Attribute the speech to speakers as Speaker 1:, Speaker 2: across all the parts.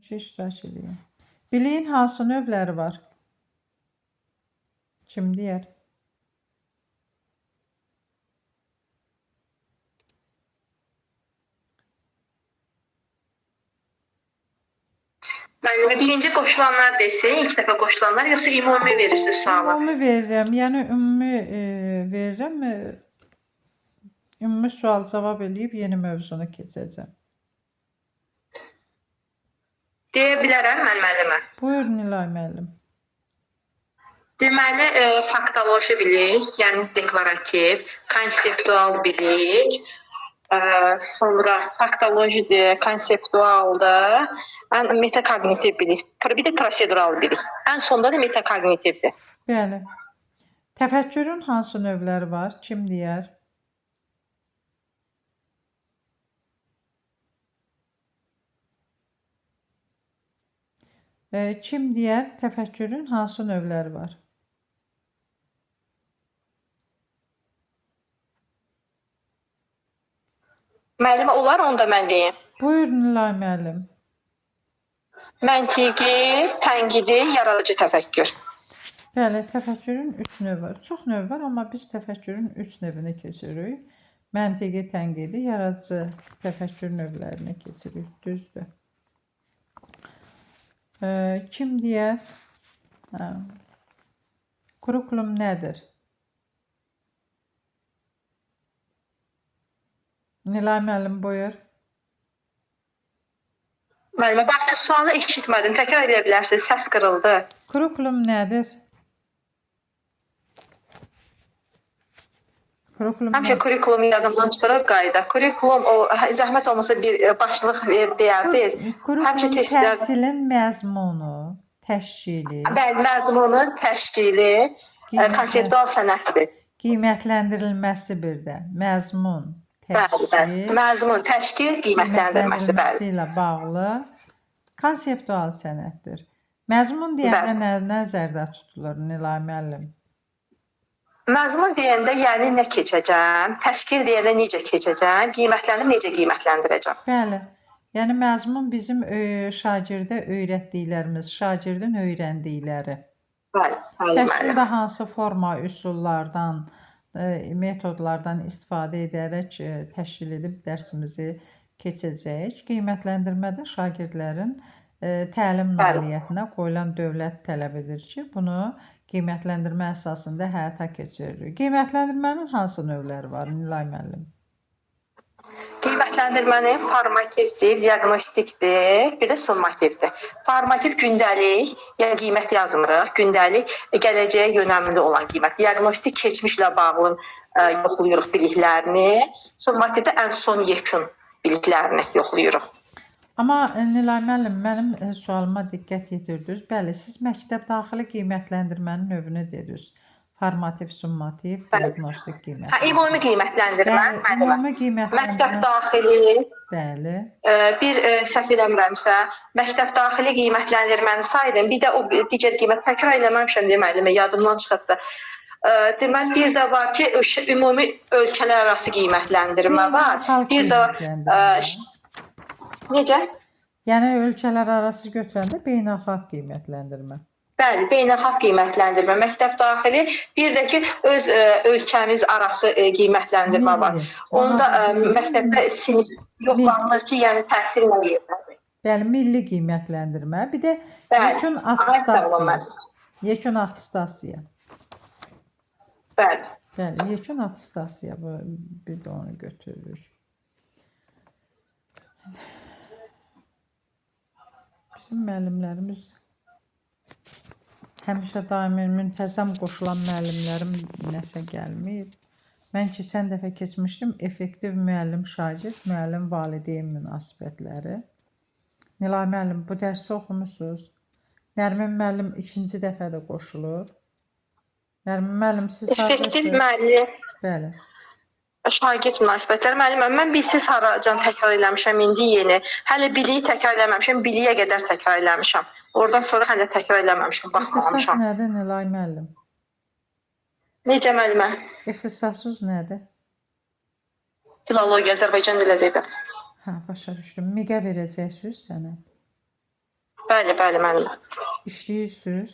Speaker 1: İştirak edeyim. Biliyin hansı növləri var? Kim deyər?
Speaker 2: Müəllimi, birinci qoşulanlar desin, ilk dəfə qoşulanlar, yoxsa ümumi verirsiniz sualı?
Speaker 1: Ümumi verirəm. Yəni ümumi verirəm. Ümumi sual cavab eləyib yeni mövzunu keçəcəm.
Speaker 2: Deyə bilərəm mən müəllimə.
Speaker 1: Buyur Nilay müəllim.
Speaker 2: Deməli, faktoloji bilik, yəni deklarativ, konseptual bilik, sonra faktolojidir, konseptualdır, metakognitiv bilik, bir də prosedural bilik. Ən sonda da metakognitivdir.
Speaker 1: Bəli. Təfəkkürün hansı növləri var? Kim deyər? Kim deyər? Təfəkkürün hansı növləri var?
Speaker 2: Müəllimə, olar onda mən deyim.
Speaker 1: Buyur Nilay müəllim.
Speaker 2: Məntiqi, tənqidi, yaradıcı təfəkkür.
Speaker 1: Bəli, təfəkkürün 3 növü var. Çox növ var, amma biz təfəkkürün 3 növünü keçirik. Məntiqi, tənqidi, yaradıcı təfəkkür növlərini keçirik. Düzdür. Kim deyər? Kurikulum nədir? Nilay müəllim buyur.
Speaker 2: Müəllimə, bax, sualı eşitmədim. Təkrar edə bilərsiniz. Səs qırıldı.
Speaker 1: Kurikulum nədir?
Speaker 2: Həmişə kurikulumu yadımdan çıxarıb qayda. Kurikulum o zəhmət olmasa bir başlıq deyərdiniz.
Speaker 1: Kurikulum təhsilin məzmunu, təşkili.
Speaker 2: Bəli, məzmunu, təşkili, konseptual sənətdir.
Speaker 1: Qiymətləndirilməsi bir də. Məzmun,
Speaker 2: Bəli, bəli. Məzmun, təşkil, qiymətləndirməsi, bəli.
Speaker 1: ilə bağlı konseptual sənətdir. Məzmun deyəndə nə nəzərdə tutulur Nilay müəllim?
Speaker 2: Məzmun deyəndə yəni nə keçəcəm, təşkil deyəndə necə keçəcəm, qiymətləndirib necə qiymətləndirəcəm.
Speaker 1: Bəli. Yəni məzmun bizim şagirdə öyrətdiklərimiz, şagirdin öyrəndikləri.
Speaker 2: Bəli, bəli,
Speaker 1: Təşkildə hansı forma, üsullardan, metodlardan istifadə edərək təşkil edib dərsimizi keçəcəyik. Qiymətləndirmədə şagirdlərin təlim nailiyyətinə qoyulan dövlət tələb edir ki, bunu qiymətləndirmə əsasında həyata keçiririk. Qiymətləndirmənin hansı növləri var Nilay müəllim?
Speaker 2: Qiymətləndirmənin formativdir, diaqnostikdir, bir də summativdir. Formativ gündəlik, yəni qiymət yazmırıq, gündəlik gələcəyə yönəmli olan qiymət. Diaqnostik keçmişlə bağlı yoxlayırıq biliklərini, summativdə ən son yekun biliklərini yoxlayırıq.
Speaker 1: Amma Nilay müəllim, mənim sualıma diqqət yetirdiniz. Bəli, siz məktəb daxili qiymətləndirmənin növünü dediniz. Formativ, summativ, diaqnostik qiymətləndirmə.
Speaker 2: Ümumi qiymətləndirmə,
Speaker 1: ümumi qiymətləndirmə.
Speaker 2: Məktəb daxili.
Speaker 1: Bəli.
Speaker 2: Bir səhv eləmirəmsə, məktəb daxili qiymətlendirməni saydım. Bir də o digər qiymət təkrar eləməmişəm deməliyəm, yadımdan çıxdı. Deməli bir də var ki, ümumi ölkələr arası qiymətləndirmə var. Bir də necə?
Speaker 1: Yəni ölkələr arası götürəndə beynəlxalq qiymətləndirmə.
Speaker 2: Bəli, beynəlxalq qiymətləndirmə, məktəb daxili, bir də ki, öz ölkəmiz arası qiymətləndirmə var. Onda məktəbdə sinif yoxlanılır ki, yəni təhsil nə yerdədir.
Speaker 1: Bəli, milli qiymətləndirmə, bir də yekun attestasiya. Yekun attestasiya.
Speaker 2: Bəli.
Speaker 1: Bəli, yekun attestasiya, bir də onu götürürük. Bizim müəllimlərimiz həmişə daimi müntəzəm qoşulan müəllimlərim nəsə gəlməyib. Mən keçən dəfə keçmişdim effektiv müəllim-şagird, müəllim-valideyn münasibətləri. Nilay müəllim, bu dərsi oxumusunuz. Nərmin müəllim ikinci dəfə də qoşulur. Nərmin müəllim, siz hazırsınız?
Speaker 2: Effektiv müəllim.
Speaker 1: Bəli.
Speaker 2: Şagird münasibətləri müəllimə, mən bilsiz haracan təkrar eləmişəm indi yeni. Hələ biliyi təkrar eləməmişəm, biliyə qədər təkrar eləmişəm. Oradan sonra hələ təkrar eləməmişəm, baxmamışam.
Speaker 1: İxtisas nədir Nilay müəllim?
Speaker 2: Necə müəllimə?
Speaker 1: İxtisasınız nədir?
Speaker 2: Filologiya, Azərbaycan dili ədəbiyyatı.
Speaker 1: Hə, başa düşdüm. MİQ-ə verəcəksiniz sənə?
Speaker 2: Bəli, bəli, müəllim.
Speaker 1: İşləyirsiniz?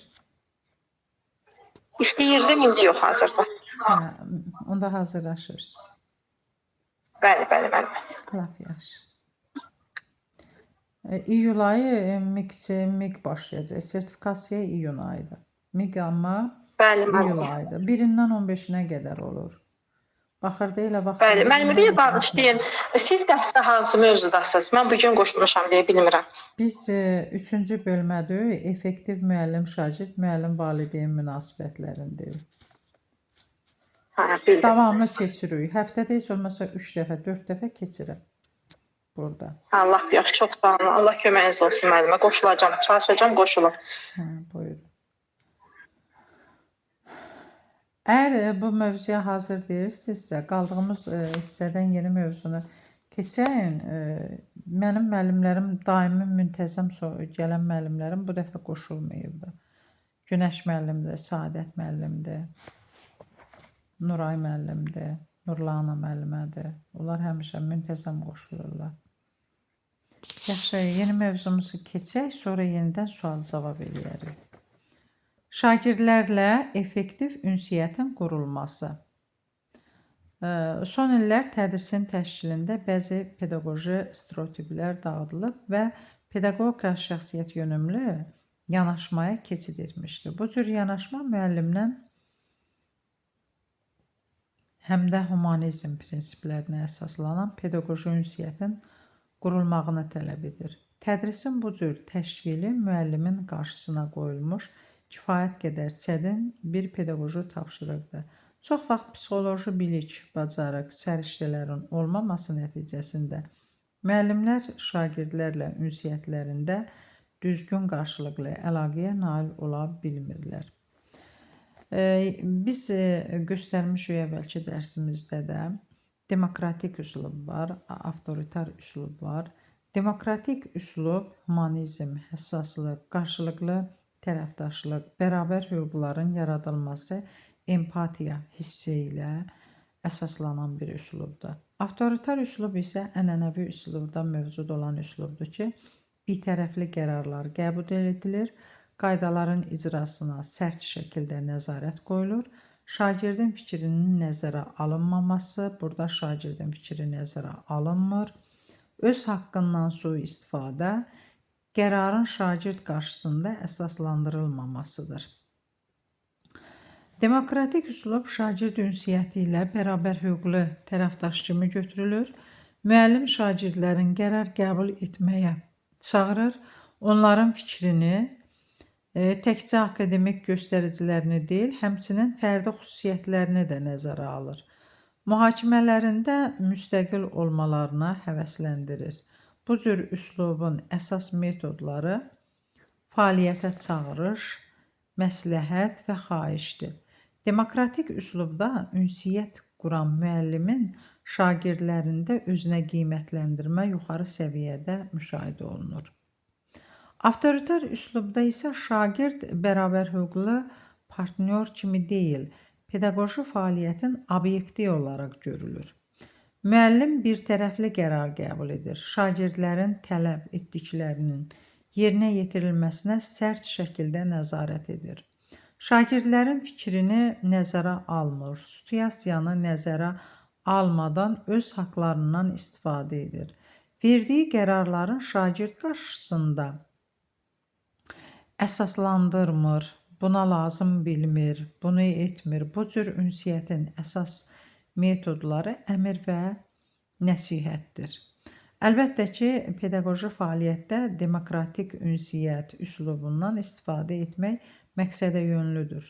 Speaker 2: İşləyirdim, indi yox hazırda.
Speaker 1: Hə, onda hazırlaşırsınız.
Speaker 2: Bəli, bəli, müəllim.
Speaker 1: Lap yaxşı. İyul ayı MİQ başlayacaq. Sertifikasiya iyun ayıdır. MİQ amma
Speaker 2: Bəli,
Speaker 1: iyul
Speaker 2: müəllim.
Speaker 1: ayıdır. 1-dən 15-nə qədər olur. Baxırdı elə
Speaker 2: Bəli,
Speaker 1: vaxtında
Speaker 2: müəllim, bir də bağışlayın. Siz dərsdə hansı mövzudasınız? Mən bu gün qoşulmuşam deyə bilmirəm.
Speaker 1: Biz 3-cü bölmədə effektiv müəllim-şagird, müəllim-valideyn münasibətlərindir.
Speaker 2: Hə, bildim.
Speaker 1: Davamlı keçirik. Həftədə heç olmasa 3 dəfə, 4 dəfə keçirəm burada.
Speaker 2: Allah yaxşı, çox sağ olun. Allah köməyiniz olsun müəllimə. Qoşulacağam, çalışacağam, qoşulum.
Speaker 1: Hə, buyurun. Əgər bu mövzuya hazır deyirsinizsə, qaldığımız hissədən yeni mövzunu keçək. Mənim müəllimlərim, daimi müntəzəm gələn müəllimlərim bu dəfə qoşulmayıbdı. Günəş müəllimdir, Saadət müəllimdir, Nuray müəllimdir, Nurlana müəllimədir. Onlar həmişə müntəzəm qoşulurlar. Yaxşı, yeni mövzumuzu keçək, sonra yenidən sual-cavab eləyərik. Şagirdlərlə effektiv ünsiyyətin qurulması. Son illər tədrisin təşkilində bəzi pedaqoji stereotiplər dağıdılıb və pedaqogika şəxsiyyət yönümlü yanaşmaya keçid etmişdir. Bu cür yanaşma müəllimdən həm də humanizm prinsiplərinə əsaslanan pedaqoji ünsiyyətin qurulmağını tələb edir. Tədrisin bu cür təşkili müəllimin qarşısına qoyulmuş kifayət qədər çətin bir pedaqoji tapşırıqdır. Çox vaxt psixoloji bilik, bacarıq, səriştələrin olmaması nəticəsində müəllimlər şagirdlərlə ünsiyyətlərində düzgün qarşılıqlı əlaqəyə nail ola bilmirlər. Biz göstərmişik əvvəlki dərsimizdə də demokratik üslub var, avtoritar üslub var. Demokratik üslub humanizm, həssaslıq, qarşılıqlı tərəfdaşlıq, bərabər hüquqların yaradılması, empatiya hissi ilə əsaslanan bir üslubdur. Avtoritar üslub isə ənənəvi üslubda mövcud olan üslubdur ki, bitərəfli qərarlar qəbul edilir, qaydaların icrasına sərt şəkildə nəzarət qoyulur, şagirdin fikrinin nəzərə alınmaması, burada şagirdin fikri nəzərə alınmır, öz haqqından sui-istifadə, qərarın şagird qarşısında əsaslandırılmamasıdır. Demokratik üslub şagird ünsiyyəti ilə bərabər hüquqlu tərəfdaş kimi götürülür. Müəllim şagirdlərin qərar qəbul etməyə çağırır, onların fikrini təkcə akademik göstəricilərini deyil, həmçinin fərdi xüsusiyyətlərini də nəzərə alır. Mühakimələrində müstəqil olmalarına həvəsləndirir. Bu cür üslubun əsas metodları fəaliyyətə çağırış, məsləhət və xahişdir. Demokratik üslubda ünsiyyət quran müəllimin şagirdlərində özünə qiymətləndirmə yuxarı səviyyədə müşahidə olunur. Avtoritar üslubda isə şagird bərabər hüquqlu partnyor kimi deyil, pedaqoji fəaliyyətin obyekti olaraq görülür. Müəllim bir tərəfli qərar qəbul edir, şagirdlərin tələb etdiklərinin yerinə yetirilməsinə sərt şəkildə nəzarət edir. Şagirdlərin fikrini nəzərə almır, situasiyanı nəzərə almadan öz haqlarından istifadə edir. Verdiyi qərarların şagird qarşısında əsaslandırmır, buna lazım bilmir, bunu etmir. Bu cür ünsiyyətin əsas metodları əmr və nəsihətdir. Əlbəttə ki, pedaqoji fəaliyyətdə demokratik ünsiyyət üslubundan istifadə etmək məqsədə yönlüdür.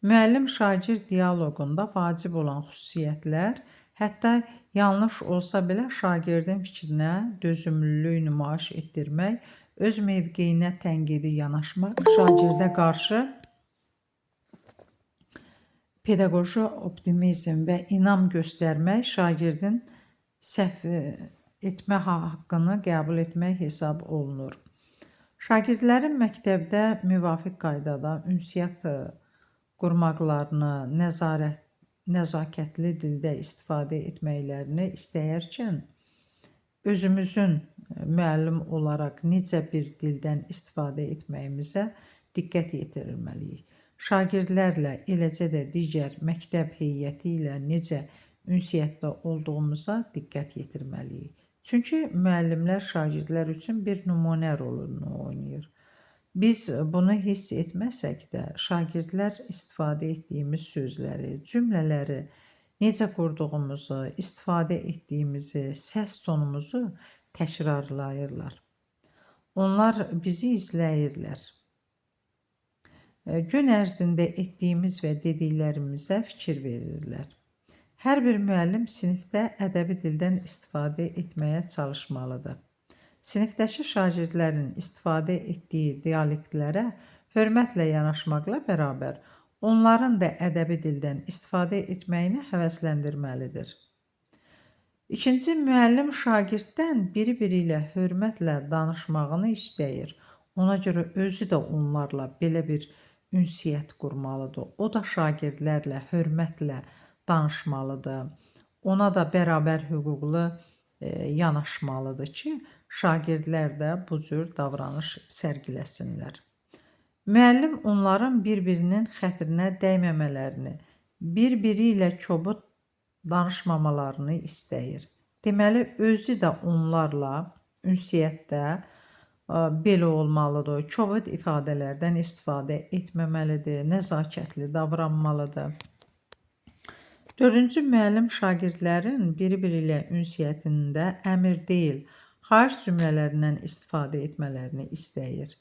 Speaker 1: Müəllim-şagird dialoqunda vacib olan xüsusiyyətlər, hətta yanlış olsa belə şagirdin fikrinə dözümlülük nümayiş etdirmək, öz mövqeyinə tənqidi yanaşmaq, şagirdə qarşı pedaqoji optimizm və inam göstərmək, şagirdin səhv etmə haqqını qəbul etmək hesab olunur. Şagirdlərin məktəbdə müvafiq qaydada ünsiyyət qurmaqlarını, nəzakətli dildə istifadə etməklərini istəyərkən özümüzün müəllim olaraq necə bir dildən istifadə etməyimizə diqqət yetirilməliyik. Şagirdlərlə, eləcə də digər məktəb heyəti ilə necə ünsiyyətdə olduğumuza diqqət yetirməliyik. Çünki müəllimlər şagirdlər üçün bir nümunə rolunu oynayır. Biz bunu hiss etməsək də, şagirdlər istifadə etdiyimiz sözləri, cümlələri necə qurduğumuzu, istifadə etdiyimizi, səs tonumuzu təkrarlayırlar. Onlar bizi izləyirlər. Gün ərzində etdiyimiz və dediklərimizə fikir verirlər. Hər bir müəllim sinifdə ədəbi dildən istifadə etməyə çalışmalıdır. Sinifdəki şagirdlərin istifadə etdiyi dialektlərə hörmətlə yanaşmaqla bərabər, onların da ədəbi dildən istifadə etməyini həvəsləndirməlidir. İkinci, müəllim şagirddən biri-biri ilə hörmətlə danışmağını istəyir. Ona görə özü də onlarla belə bir ünsiyyət qurmalıdır. O da şagirdlərlə hörmətlə danışmalıdır. Ona da bərabər hüquqlu yanaşmalıdır ki, şagirdlər də bu cür davranış sərgiləsinlər. Müəllim onların bir-birinin xətrinə dəyməmələrini, bir-biri ilə kobud danışmamalarını istəyir. Deməli, özü də onlarla ünsiyyətdə belə olmalıdır, kobud ifadələrdən istifadə etməməlidir, nəzakətli davranmalıdır. Dördüncü, müəllim şagirdlərin biri-biri ilə ünsiyyətində əmr deyil, xahiş cümlələrindən istifadə etmələrini istəyir.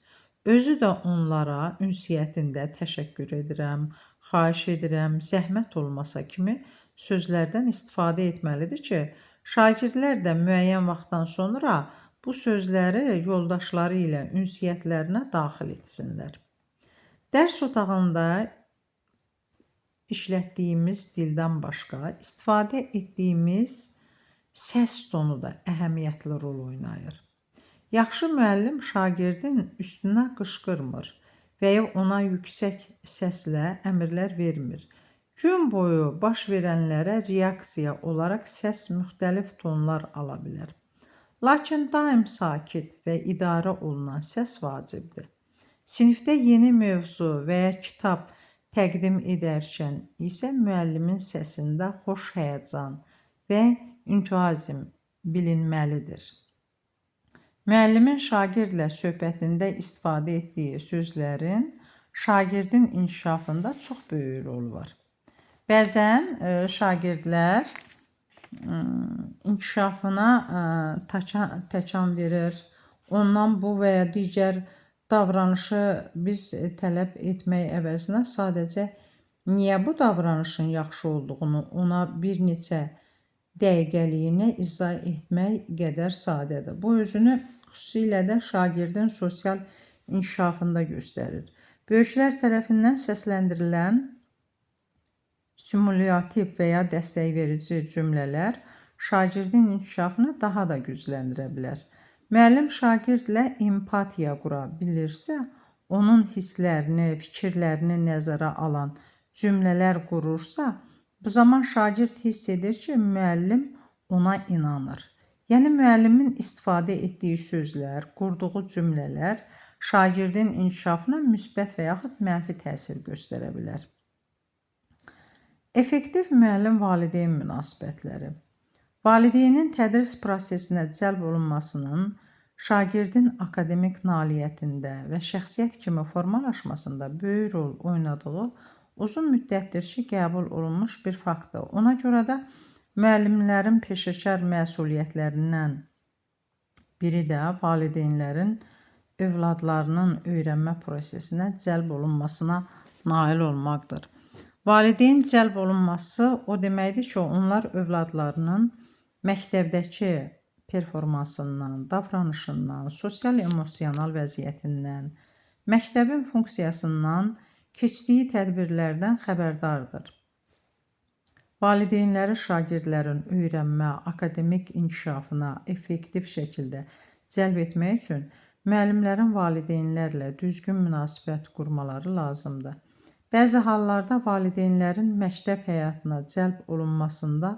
Speaker 1: Özü də onlara ünsiyyətində təşəkkür edirəm, xahiş edirəm, zəhmət olmasa kimi sözlərdən istifadə etməlidir ki, şagirdlər də müəyyən vaxtdan sonra bu sözləri yoldaşları ilə ünsiyyətlərinə daxil etsinlər. Dərs otağında işlətdiyimiz dildən başqa istifadə etdiyimiz səs tonu da əhəmiyyətli rol oynayır. Yaxşı müəllim şagirdin üstünə qışqırmır və ya ona yüksək səslə əmrlər vermir. Gün boyu baş verənlərə reaksiya olaraq səs müxtəlif tonlar ala bilər. Lakin daim sakit və idarə olunan səs vacibdir. Sinifdə yeni mövzu və ya kitab təqdim edərkən isə müəllimin səsində xoş həyəcan və entuziazm bilinməlidir. Müəllimin şagirdlə söhbətində istifadə etdiyi sözlərin şagirdin inkişafında çox böyük rolu var. Bəzən şagirdlər inkişafına təkan verir, ondan bu və ya digər davranışı biz tələb etmək əvəzinə sadəcə niyə bu davranışın yaxşı olduğunu ona bir neçə dəqiqəliyinə izah etmək qədər sadədir. Bu özünü xüsusilə də şagirdin sosial inkişafında göstərir. Böyüklər tərəfindən səsləndirilən simulyativ və ya dəstəkverici cümlələr şagirdin inkişafını daha da gücləndirə bilər. Müəllim şagirdlə empatiya qura bilirsə, onun hisslərini, fikirlərini nəzərə alan cümlələr qurursa, bu zaman şagird hiss edir ki, müəllim ona inanır. Yəni, müəllimin istifadə etdiyi sözlər, qurduğu cümlələr şagirdin inkişafına müsbət və yaxud mənfi təsir göstərə bilər. Effektiv müəllim-valideyn münasibətləri. Valideynin tədris prosesinə cəlb olunmasının şagirdin akademik nailiyyətində və şəxsiyyət kimi formalaşmasında böyük rol oynadığı uzun müddətdir ki, qəbul olunmuş bir faktdır. Ona görə də müəllimlərin peşəkar məsuliyyətlərindən biri də valideynlərin övladlarının öyrənmə prosesinə cəlb olunmasına nail olmaqdır. Valideyn cəlb olunması o deməkdir ki, onlar övladlarının məktəbdəki performansından, davranışından, sosial-emosional vəziyyətindən, məktəbin funksiyasından, keçdiyi tədbirlərdən xəbərdardır. Valideynləri şagirdlərin öyrənmə, akademik inkişafına effektiv şəkildə cəlb etmək üçün müəllimlərin valideynlərlə düzgün münasibət qurmaları lazımdır. Bəzi hallarda valideynlərin məktəb həyatına cəlb olunmasında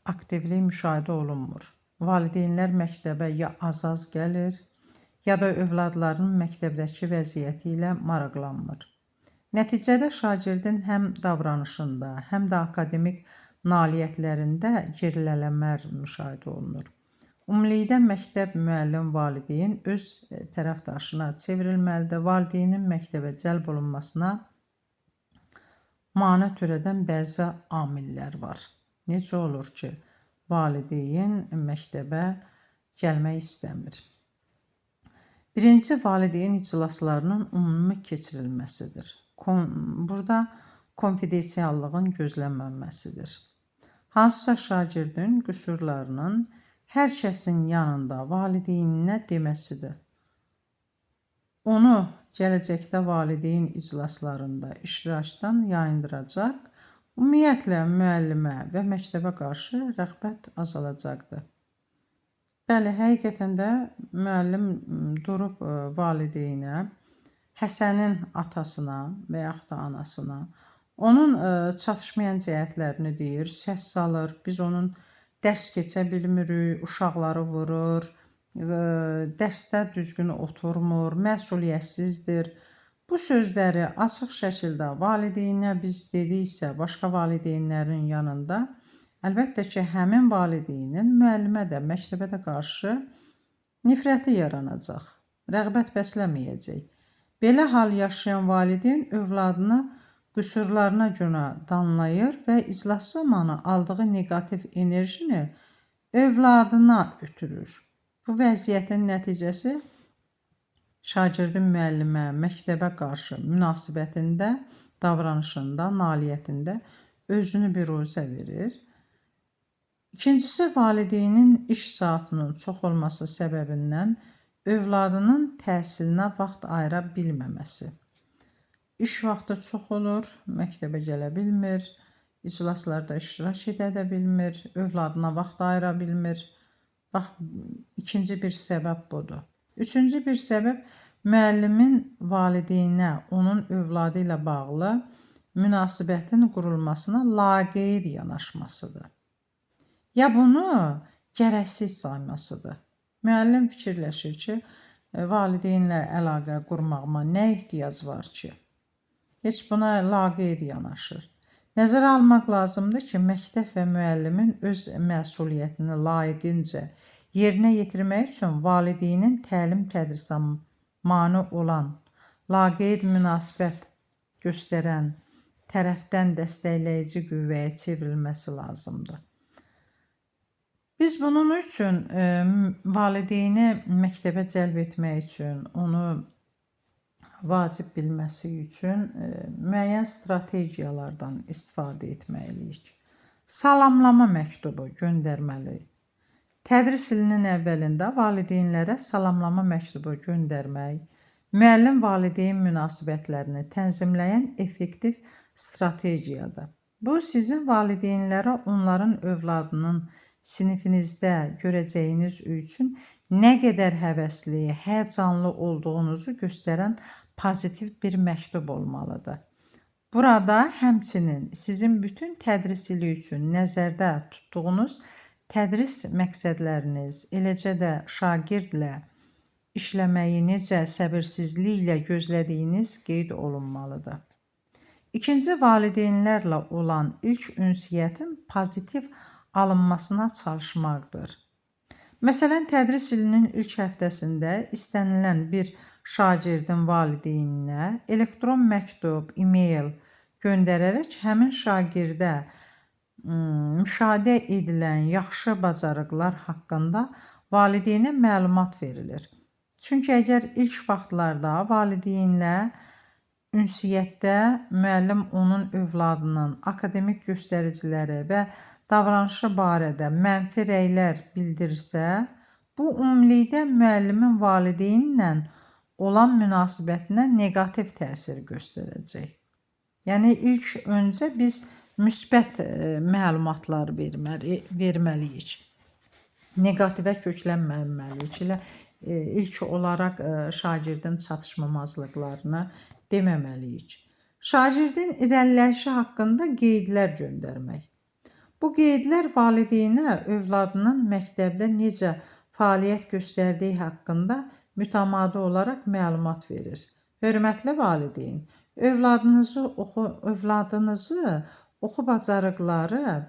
Speaker 1: aktivlik müşahidə olunmur. Valideynlər məktəbə ya az gəlir, ya da övladlarının məktəbdəki vəziyyəti ilə maraqlanmır. Nəticədə şagirdin həm davranışında, həm də akademik nailiyyətlərində gerilələmər müşahidə olunur. Ümumilikdə məktəb, müəllim, valideyn öz tərəfdaşına çevrilməlidir. Valideynin məktəbə cəlb olunmasına mane törədən bəzi amillər var. Necə olur ki, valideyn məktəbə gəlmək istəmir? Birinci, valideyn iclaslarının ümumi keçirilməsidir. Burada konfidensiallığın gözlənməməsidir. Hansısa şagirdin qüsurlarının hər kəsin yanında valideyninə deməsidir. Onu gələcəkdə valideyn iclaslarında iştirakdan yayındıracaq, ümumiyyətlə müəllimə və məktəbə qarşı rəğbət azalacaqdır. Bəli, həqiqətən də müəllim durub valideynə, Həsənin atasına və yaxud da anasına onun çatışmayan cəhətlərini deyir, səs salır, biz onun dərs keçə bilmirik, uşaqları vurur, dərsdə düzgün oturmur, məsuliyyətsizdir. Bu sözləri açıq şəkildə valideynə biz dediksə, başqa valideynlərin yanında, əlbəttə ki, həmin valideynin müəllimə də, məktəbə də qarşı nifrəti yaranacaq, rəğbət bəsləməyəcək. Belə hal yaşayan valideyn övladını qüsurlarına görə danlayır və iclas zamanı aldığı negativ enerjini övladına ötürür. Bu vəziyyətin nəticəsi şagirdin müəllimə, məktəbə qarşı münasibətində, davranışında, nailiyyətində özünü biruzə verir. İkincisi, valideynin iş saatının çox olması səbəbindən övladının təhsilinə vaxt ayıra bilməməsi. İş vaxtı çox olur, məktəbə gələ bilmir, iclaslarda iştirak edə bilmir, övladına vaxt ayıra bilmir. Bax, ikinci bir səbəb budur. Üçüncü bir səbəb müəllimin valideynə, onun övladı ilə bağlı münasibətin qurulmasına laqeyd yanaşmasıdır. Ya bunu gərəksiz saymasıdır. Müəllim fikirləşir ki, valideynlə əlaqə qurmağıma nə ehtiyac var ki? Heç buna laqeyd yanaşır. Nəzərə almaq lazımdır ki, məktəb və müəllimin öz məsuliyyətini layiqincə yerinə yetirmək üçün valideynin təlim-tədrisə mane olan, laqeyd münasibət göstərən tərəfdən dəstəkləyici qüvvəyə çevrilməsi lazımdır. Biz bunun üçün valideyni məktəbə cəlb etmək üçün, onu vacib bilməsi üçün müəyyən strategiyalardan istifadə etməliyik. Salamlama məktubu göndərməliyik. Tədris ilinin əvvəlində valideynlərə salamlama məktubu göndərmək, müəllim-valideyn münasibətlərini tənzimləyən effektiv strategiyadır. Bu, sizin valideynlərə onların övladının sinifinizdə görəcəyiniz üçün nə qədər həvəsli, həyəcanlı olduğunuzu göstərən pozitiv bir məktub olmalıdır. Burada həmçinin sizin bütün tədris ili üçün nəzərdə tutduğunuz tədris məqsədləriniz, eləcə də şagirdlə işləməyi necə səbirsizliklə gözlədiyiniz qeyd olunmalıdır. İkinci, valideynlərlə olan ilk ünsiyyətin pozitiv alınmasına çalışmaqdır. Məsələn, tədris ilinin ilk həftəsində istənilən bir şagirdin valideyninə elektron məktub, e-mail göndərərək həmin şagirdə müşahidə edilən yaxşı bacarıqlar haqqında valideynə məlumat verilir. Çünki əgər ilk vaxtlarda valideynlə ünsiyyətdə müəllim onun övladının akademik göstəriciləri və davranışı barədə mənfi rəylər bildirirsə, bu ümumilikdə müəllimin valideynlə olan münasibətinə neqativ təsir göstərəcək. Yəni ilk öncə biz müsbət məlumatlar verməliyik. Neqativə köklənməməliyik. İlk olaraq şagirdin çatışmamazlıqlarını deməməliyik. Şagirdin irəliləyişi haqqında qeydlər göndərmək. Bu qeydlər valideynə övladının məktəbdə necə fəaliyyət göstərdiyi haqqında mütəmadi olaraq məlumat verir. Hörmətli valideyn, övladınızı oxu bacarıqları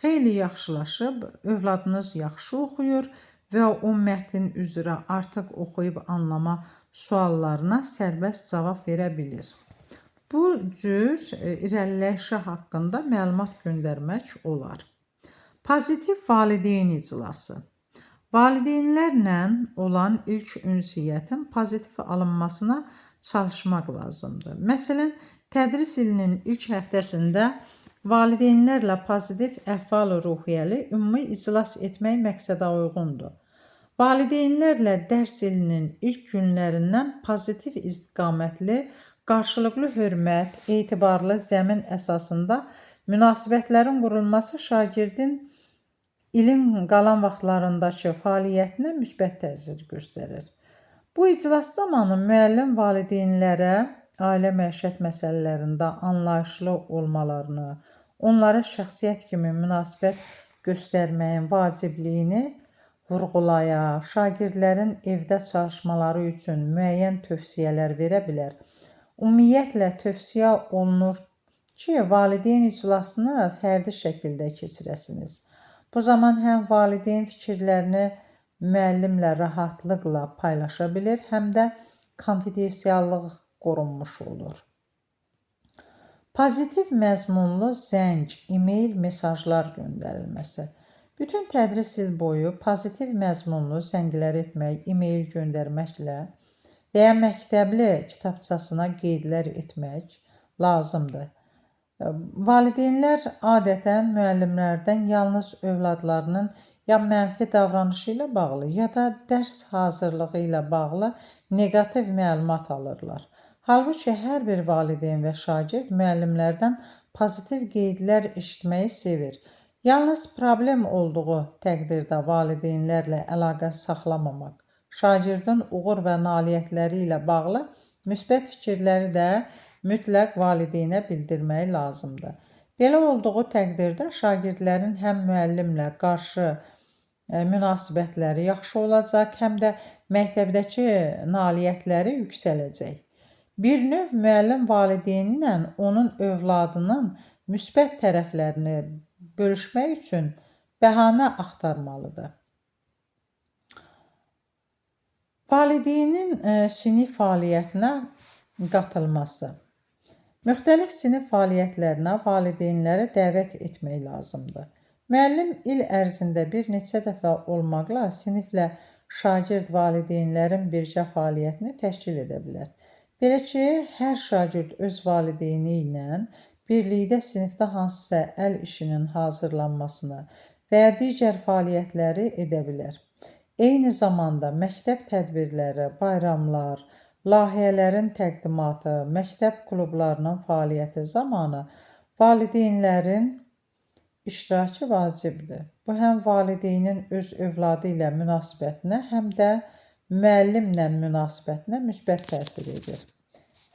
Speaker 1: xeyli yaxşılaşıb, övladınız yaxşı oxuyur və o mətn üzrə artıq oxuyub anlama suallarına sərbəst cavab verə bilir. Bu cür irəliləyişi haqqında məlumat göndərmək olar. Pozitiv valideyn iclası. Valideynlərlə olan ilk ünsiyyətin pozitiv alınmasına çalışmaq lazımdır. Məsələn, tədris ilinin ilk həftəsində valideynlərlə pozitiv əhval-ruhiyyəli ümumi iclas etmək məqsədə uyğundur. Valideynlərlə dərs ilinin ilk günlərindən pozitiv istiqamətli, qarşılıqlı hörmət, etibarlı zəmin əsasında münasibətlərin qurulması şagirdin ilin qalan vaxtlarındakı fəaliyyətinə müsbət təsir göstərir. Bu iclas zamanı müəllim valideynlərə ailə məişət məsələlərində anlayışlı olmalarını, onlara şəxsiyyət kimi münasibət göstərməyin vacibliyini vurğulayar, şagirdlərin evdə çalışmaları üçün müəyyən tövsiyələr verə bilər. Ümumiyyətlə, tövsiyə olunur ki, valideyn iclasını fərdi şəkildə keçirəsiniz. Bu zaman həm valideyn fikirlərini müəllimlə rahatlıqla paylaşa bilir, həm də konfidensiallıq qorunmuş olur. Pozitiv məzmunlu zəng, e-mail mesajlar göndərilməsi. Bütün tədris il boyu pozitiv məzmunlu zənglər etmək, e-mail göndərməklə və ya məktəbli kitabçasına qeydlər etmək lazımdır. Valideynlər adətən müəllimlərdən yalnız övladlarının ya mənfi davranışı ilə bağlı, ya da dərs hazırlığı ilə bağlı neqativ məlumat alırlar. Halbuki hər bir valideyn və şagird müəllimlərdən pozitiv qeydlər eşitməyi sevir. Yalnız problem olduğu təqdirdə valideynlərlə əlaqə saxlamamaq, şagirdin uğur və nailiyyətləri ilə bağlı müsbət fikirləri də mütləq valideynə bildirmək lazımdır. Belə olduğu təqdirdə şagirdlərin həm müəllimlə qarşı münasibətləri yaxşı olacaq, həm də məktəbdəki nailiyyətləri yüksələcək. Bir növ müəllim valideyninlə onun övladının müsbət tərəflərini bölüşmək üçün bəhanə axtarmalıdır. Valideynin sinif fəaliyyətinə qatılması. Müxtəlif sinif fəaliyyətlərinə valideynləri dəvət etmək lazımdır. Müəllim il ərzində bir neçə dəfə olmaqla siniflə şagird valideynlərin birgə fəaliyyətini təşkil edə bilər. Belə ki, hər şagird öz valideyni ilə birlikdə sinifdə hansısa əl işinin hazırlanmasını və ya digər fəaliyyətləri edə bilər. Eyni zamanda məktəb tədbirləri, bayramlar, layihələrin təqdimatı, məktəb klublarının fəaliyyəti zamanı valideynlərin iştirakı vacibdir. Bu həm valideynin öz övladı ilə münasibətinə, həm də müəllimlə münasibətinə müsbət təsir edir.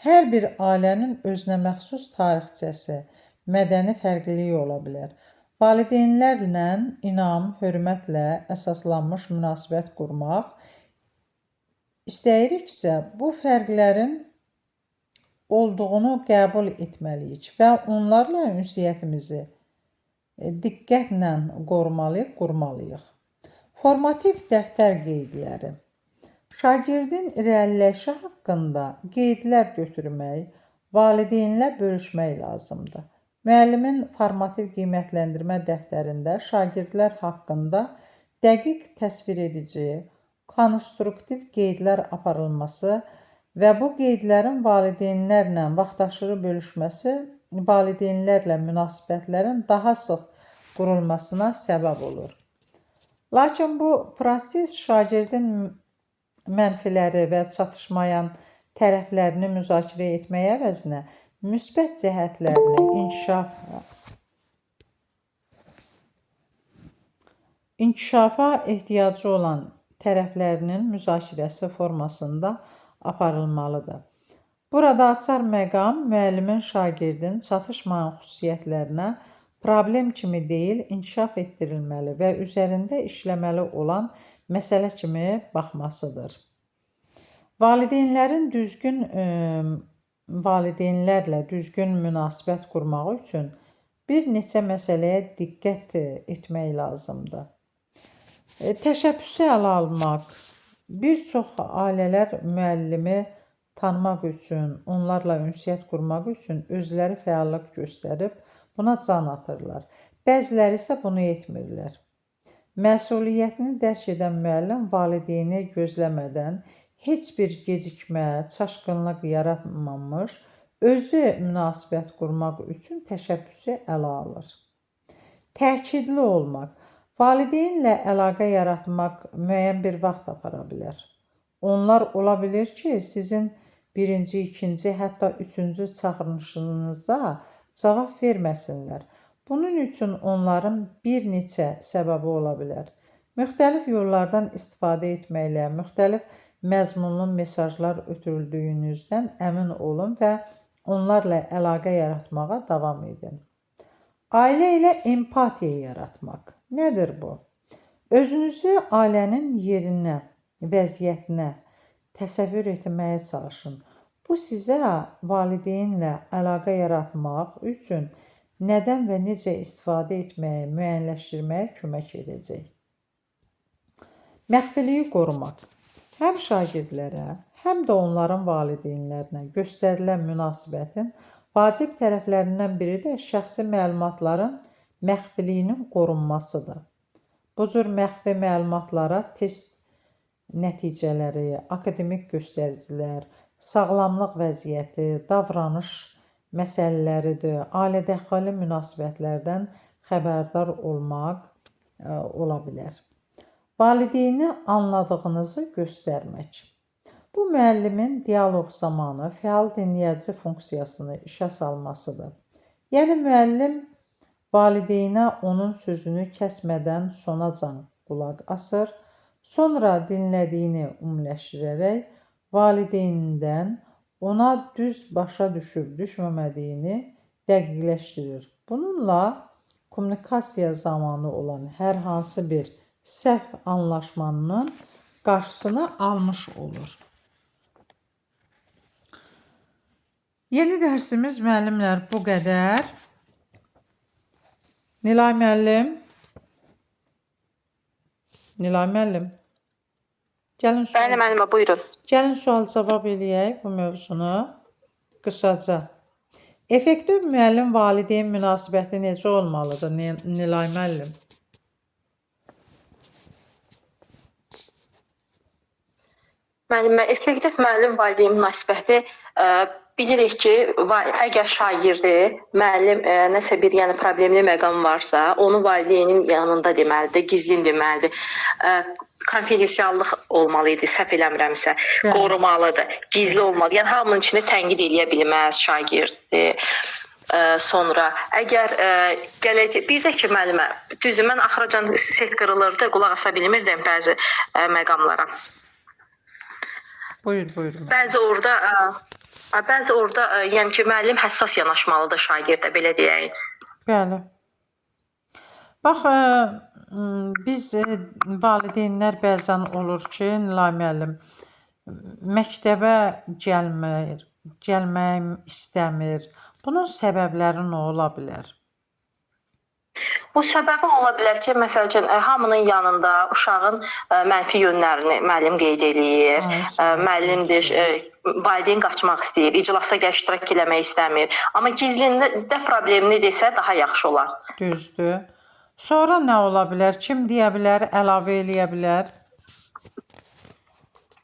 Speaker 1: Hər bir ailənin özünə məxsus tarixçəsi, mədəni fərqliliyi ola bilər. Valideynlərlə inam, hörmətlə əsaslanmış münasibət qurmaq İstəyiriksə, bu fərqlərin olduğunu qəbul etməliyik və onlarla ünsiyyətimizi diqqətlə qorumalıyıq, qurmalıyıq. Formativ dəftər qeydləri. Şagirdin irəliləyişi haqqında qeydlər götürmək, valideynlə bölüşmək lazımdır. Müəllimin formativ qiymətləndirmə dəftərində şagirdlər haqqında dəqiq təsvir edici, konstruktiv qeydlər aparılması və bu qeydlərin valideynlərlə vaxtaşırı bölüşməsi valideynlərlə münasibətlərin daha sıx qurulmasına səbəb olur. Lakin bu proses şagirdin mənfiləri və çatışmayan tərəflərini müzakirə etməyə əvəzinə müsbət cəhətlərini inkişafa ehtiyacı olan tərəflərinin müzakirəsi formasında aparılmalıdır. Burada açar məqam müəllimin şagirdin çatışmayan xüsusiyyətlərinə problem kimi deyil, inkişaf etdirilməli və üzərində işləməli olan məsələ kimi baxmasıdır. Valideynlərlə düzgün münasibət qurmaq üçün bir neçə məsələyə diqqət etmək lazımdır. Təşəbbüsü ələ almaq. Bir çox ailələr müəllimi tanımaq üçün, onlarla ünsiyyət qurmaq üçün özləri fəallıq göstərib buna can atırlar. Bəziləri isə bunu etmirlər. Məsuliyyətini dərk edən müəllim valideyni gözləmədən heç bir gecikmə, çaşqınlıq yaratmamış, özü münasibət qurmaq üçün təşəbbüsü ələ alır. Təkidli olmaq. Valideynlə əlaqə yaratmaq müəyyən bir vaxt apara bilər. Onlar ola bilir ki, sizin birinci, ikinci, hətta üçüncü çağırışınıza cavab verməsinlər. Bunun üçün onların bir neçə səbəbi ola bilər. Müxtəlif yollardan istifadə etməklə, müxtəlif məzmunlu mesajlar ötürüldüyünüzdən əmin olun və onlarla əlaqə yaratmağa davam edin. Ailə ilə empatiya yaratmaq. Nədir bu? Özünüzü ailənin yerinə, vəziyyətinə təsəvvür etməyə çalışın. Bu sizə valideynlə əlaqə yaratmaq üçün nədən və necə istifadə etməyi müəyyənləşdirməyə kömək edəcək. Məxfiliyi qorumaq. Həm şagirdlərə, həm də onların valideynlərinə göstərilən münasibətin vacib tərəflərindən biri də şəxsi məlumatların məxfiliyinin qorunmasıdır. Bu cür məxfi məlumatlara test nəticələri, akademik göstəricilər, sağlamlıq vəziyyəti, davranış məsələləridir, ailə-daxili münasibətlərdən xəbərdar olmaq ola bilər. Valideyni anladığınızı göstərmək. Bu müəllimin dialoq zamanı fəal dinləyici funksiyasını işə salmasıdır. Yəni müəllim valideynə onun sözünü kəsmədən sonacan qulaq asır, sonra dinlədiyini ümumiləşdirərək valideynindən ona düz başa düşüb-düşməmədiyini dəqiqləşdirir. Bununla kommunikasiya zamanı olan hər hansı bir səhv anlaşmanın qarşısını almış olur. Yeni dərsimiz müəllimlər bu qədər. Nilay müəllim. Gəlin
Speaker 2: Bəli, müəllimə, buyurun.
Speaker 1: Gəlin sual-cavab eləyək bu mövzunu qısaca. Effektiv müəllim valideyn münasibəti necə olmalıdır Nilay müəllim?
Speaker 2: Müəllimə, effektiv müəllim valideyn münasibəti bilirik ki, əgər şagirdi, müəllim nəsə bir problemli məqam varsa, onu valideynin yanında deməlidir, gizlin deməlidir. Konfidensiallıq olmalıydı, səhv eləmirəmsə, qorumalıdır, gizli olmalı. Yəni hamının içində tənqid eləyə bilməz şagirdi. Sonra əgər gələcək, bir də ki müəllimə, düzdür, mən axıracan set qırılırdı, qulaq asa bilmirdim bəzi məqamlara.
Speaker 1: Buyurun.
Speaker 2: Bəzi orada yəni ki, müəllim həssas yanaşmalıdır şagirdə, belə deyək.
Speaker 1: Bəli. Bax, biz valideynlər bəzən olur ki, Nilay müəllim, məktəbə gəlmək istəmir. Bunun səbəbləri nə ola bilər?
Speaker 2: Bu səbəbi ola bilər ki, məsəl üçün, hamının yanında uşağın mənfi yönlərini müəllim qeyd eləyir. Müəllimdir, valideyn qaçmaq istəyir, iclasda iştirak eləmək istəmir. Amma gizlində problemini desə daha yaxşı olar.
Speaker 1: Düzdür. Sonra nə ola bilər? Kim deyə bilər, əlavə eləyə bilər?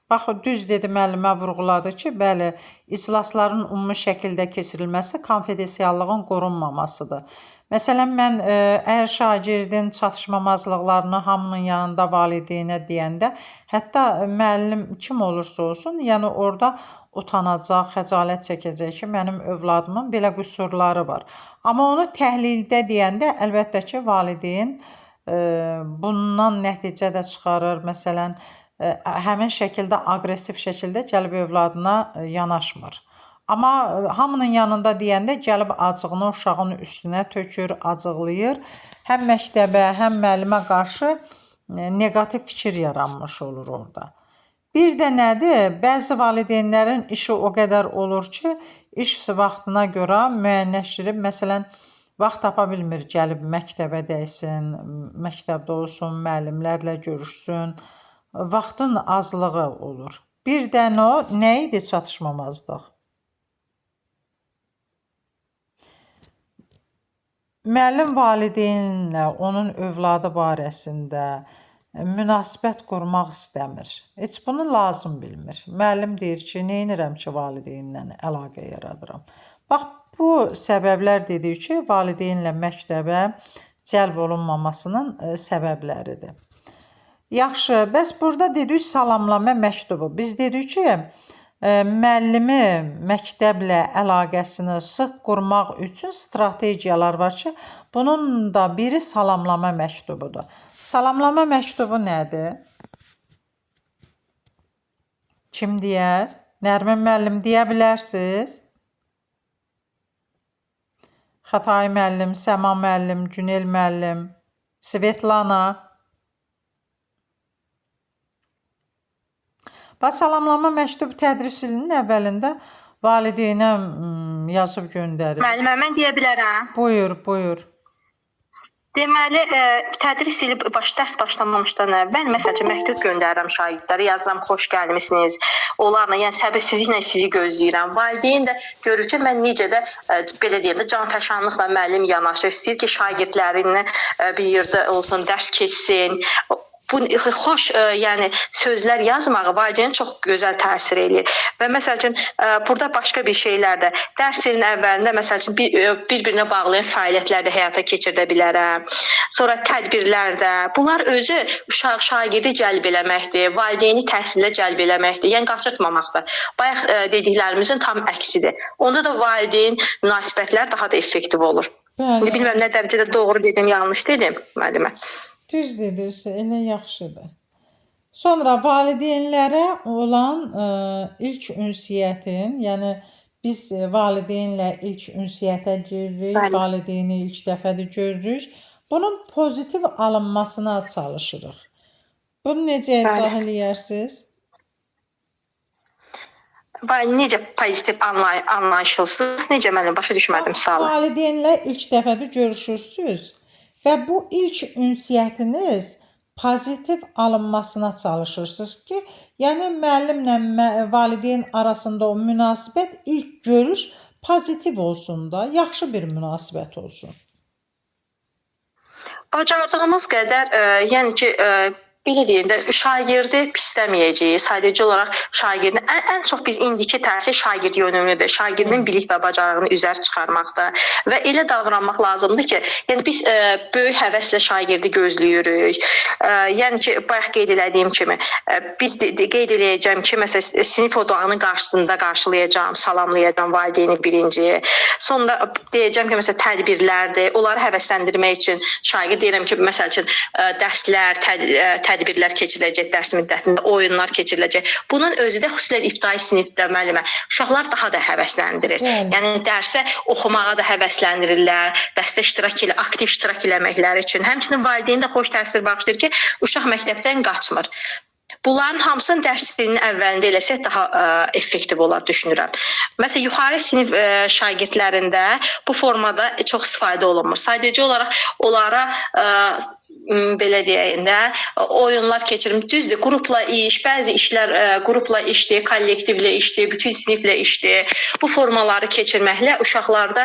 Speaker 1: Bax, düz dedi, müəllimə vurğuladı ki, bəli, iclasların ümumi şəkildə keçirilməsi konfidensiallığın qorunmamasıdır. Məsələn, mən əgər şagirdin çatışmamazlıqlarını hamının yanında valideynə deyəndə, hətta müəllim kim olursa olsun, yəni orada utanacaq, xəcalət çəkəcək ki, mənim övladımın belə qüsurları var. Amma onu təhlildə deyəndə, əlbəttə ki, valideyn bundan nəticə də çıxarır. Məsələn, həmin şəkildə, aqressiv şəkildə gəlib övladına yanaşmır. Amma hamının yanında deyəndə gəlib acığını uşağın üstünə tökür, acıqlayır. Həm məktəbə, həm müəllimə qarşı neqativ fikir yaranmış olur orada. Bir də nədir? Bəzi valideynlərin işi o qədər olur ki, iş vaxtına görə müəyyənləşdirib, məsələn, vaxt tapa bilmir, gəlib məktəbə dəysin, məktəbdə olsun, müəllimlərlə görüşsün. Vaxtın azlığı olur. Bir də nə idi çatışmamazlıq? Müəllim valideynlə onun övladı barəsində münasibət qurmaq istəmir. Heç bunu lazım bilmir. Müəllim deyir ki, neynirəm ki, valideynlə əlaqə yaradıram. Bax, bu səbəblər dedik ki, valideynlə məktəbə cəlb olunmamasının səbəbləridir. Yaxşı, bəs burada dedik salamlama məktubu. Biz dedik ki, müəllimi məktəblə əlaqəsini sıx qurmaq üçün strategiyalar var ki, bunun da biri salamlama məktubudur. Salamlama məktubu nədir? Kim deyər? Nərmin müəllim deyə bilərsiniz? Xatay müəllim, Səma müəllim, Günel müəllim, Svetlana. Bax, salamlama məktubu tədris ilinin əvvəlində valideynə yazıb göndərir.
Speaker 2: Müəllimə, mən deyə bilərəm.
Speaker 1: Buyur.
Speaker 2: Deməli, tədris ili dərs başlamamışdan əvvəl məsəl üçün məktub göndərirəm şagirdlərə, yazıram xoş gəlmisiniz. Onlarla, yəni səbirsizliklə sizi gözləyirəm. Valideyn də görür ki, mən necə də belə deyim də canfəşanlıqla müəllim yanaşır, istəyir ki, şagirdlərinlə bir yerdə olsun, dərs keçsin. Bu xoş, yəni sözlər yazmağı valideynin çox gözəl təsir eləyir. Və məsəl üçün burada başqa bir şeylər də dərs ilinin əvvəlində məsəl üçün bir-birinə bağlayan fəaliyyətlər də həyata keçirdə bilərəm. Sonra tədbirlər də. Bunlar özü şagirdi cəlb eləməkdir, valideyni təhsilə cəlb eləməkdir. Yəni qaçırtmamaqdır. Bayaq dediklərimizin tam əksidir. Onda da valideyn münasibətlər daha da effektiv olur. İndi bilmirəm nə dərəcədə doğru dedim, yanlış dedim müəllimə.
Speaker 1: Düz dediniz, elə yaxşıdır. Sonra valideynlərə olan ilk ünsiyyətin, yəni biz valideynlə ilk ünsiyyətə giririk, valideyni ilk dəfədir görürük. Bunun pozitiv alınmasına çalışırıq. Bunu necə izah eləyərsiniz?
Speaker 2: Necə pozitiv anlayışlısınız? Necə mənim başa düşmədim sualı.
Speaker 1: Valideynlə ilk dəfədir görüşürsünüz. Və bu ilk ünsiyyətiniz pozitiv alınmasına çalışırsınız ki, yəni müəllimlə valideyn arasında o münasibət ilk görüş pozitiv olsun da, yaxşı bir münasibət olsun.
Speaker 2: Bacardığımız qədər, yəni ki, belə deyim də, şagirdi pisləməyəcəyik. Sadəcə olaraq şagirdin ən çox biz indiki təsir şagird yönümlüdür. Şagirdin bilik və bacarığını üzər çıxarmaqda və elə davranmaq lazımdır ki, yəni biz böyük həvəslə şagirdi gözləyirik. Yəni ki, bayaq qeyd elədiyim kimi, biz qeyd eləyəcəm ki, məsələn, sinif odağının qarşısında qarşılayacağam, salamlayacağam valideyni birinci. Sonra deyəcəm ki, məsələn, tədbirlərdir. Onları həvəsləndirmək üçün şagird deyirəm ki, məsəl üçün dərslər, tədbirlər keçiriləcək dərs müddətində, oyunlar keçiriləcək. Bunun özü də xüsusilə ibtidai sinifdə müəllimə uşaqlar daha da həvəsləndirir. Yəni dərsə oxumağa da həvəsləndirirlər, dərsdə aktiv iştirak eləməkləri üçün. Həmçinin valideyn də xoş təsir bağışlayır ki, uşaq məktəbdən qaçmır. Bunların hamısını dərs ilinin əvvəlində eləsək daha effektiv olar düşünürəm. Məsələn, yuxarı sinif şagirdlərində bu formada çox istifadə olunmur. Sadəcə olaraq onlara belə deyək də, oyunlar keçirim. Düzdür, qrupla iş, bəzi işlər qrupla işdir, kollektivlə işdir, bütün siniflə işdir. Bu formaları keçirməklə uşaqlarda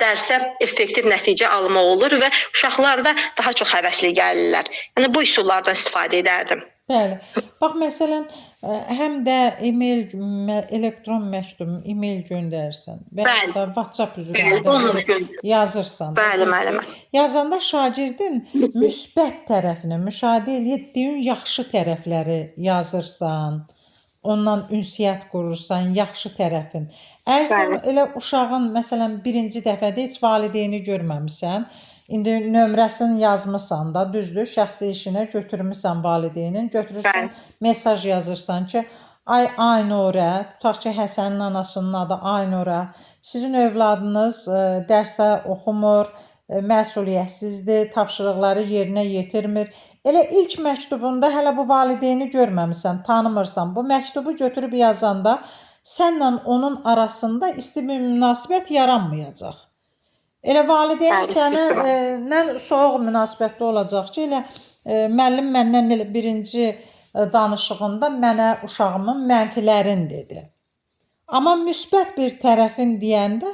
Speaker 2: dərsə effektiv nəticə alma olur və uşaqlar da daha çox həvəsli gəlirlər. Yəni bu üsullardan istifadə edərdim.
Speaker 1: Bəli. Bax, məsələn, həm də e-mail, elektron məktub, e-mail göndərsən və ya da WhatsApp üzərində yazırsan.
Speaker 2: Bəli, müəllimə.
Speaker 1: Yazanda şagirdin müsbət tərəfini müşahidə etdiyin yaxşı tərəfləri yazırsan, ondan ünsiyyət qurursan, yaxşı tərəfin. Əgər sən elə uşağın, məsələn, birinci dəfədə heç valideyni görməmisən, indi nömrəsini yazmısan da, düzdür, şəxsi işinə götürmüsən valideynin, götürürsən, mesaj yazırsan ki, Ay Aynurə, tutaq ki, Həsənin anasının adı Aynurə. Sizin övladınız dərsə oxumur, məsuliyyətsizdir, tapşırıqları yerinə yetirmir. Elə ilk məktubunda hələ bu valideyni görməmisən, tanımırsan. Bu məktubu götürüb yazanda sənlə onun arasında isti bir münasibət yaranmayacaq. Elə valideyn
Speaker 2: Bəli,
Speaker 1: sənə
Speaker 2: düzdür.
Speaker 1: nə soyuq münasibətdə olacaq ki, elə müəllim məndən elə birinci danışığında mənə uşağımın mənfilərini dedi. Amma müsbət bir tərəfin deyəndə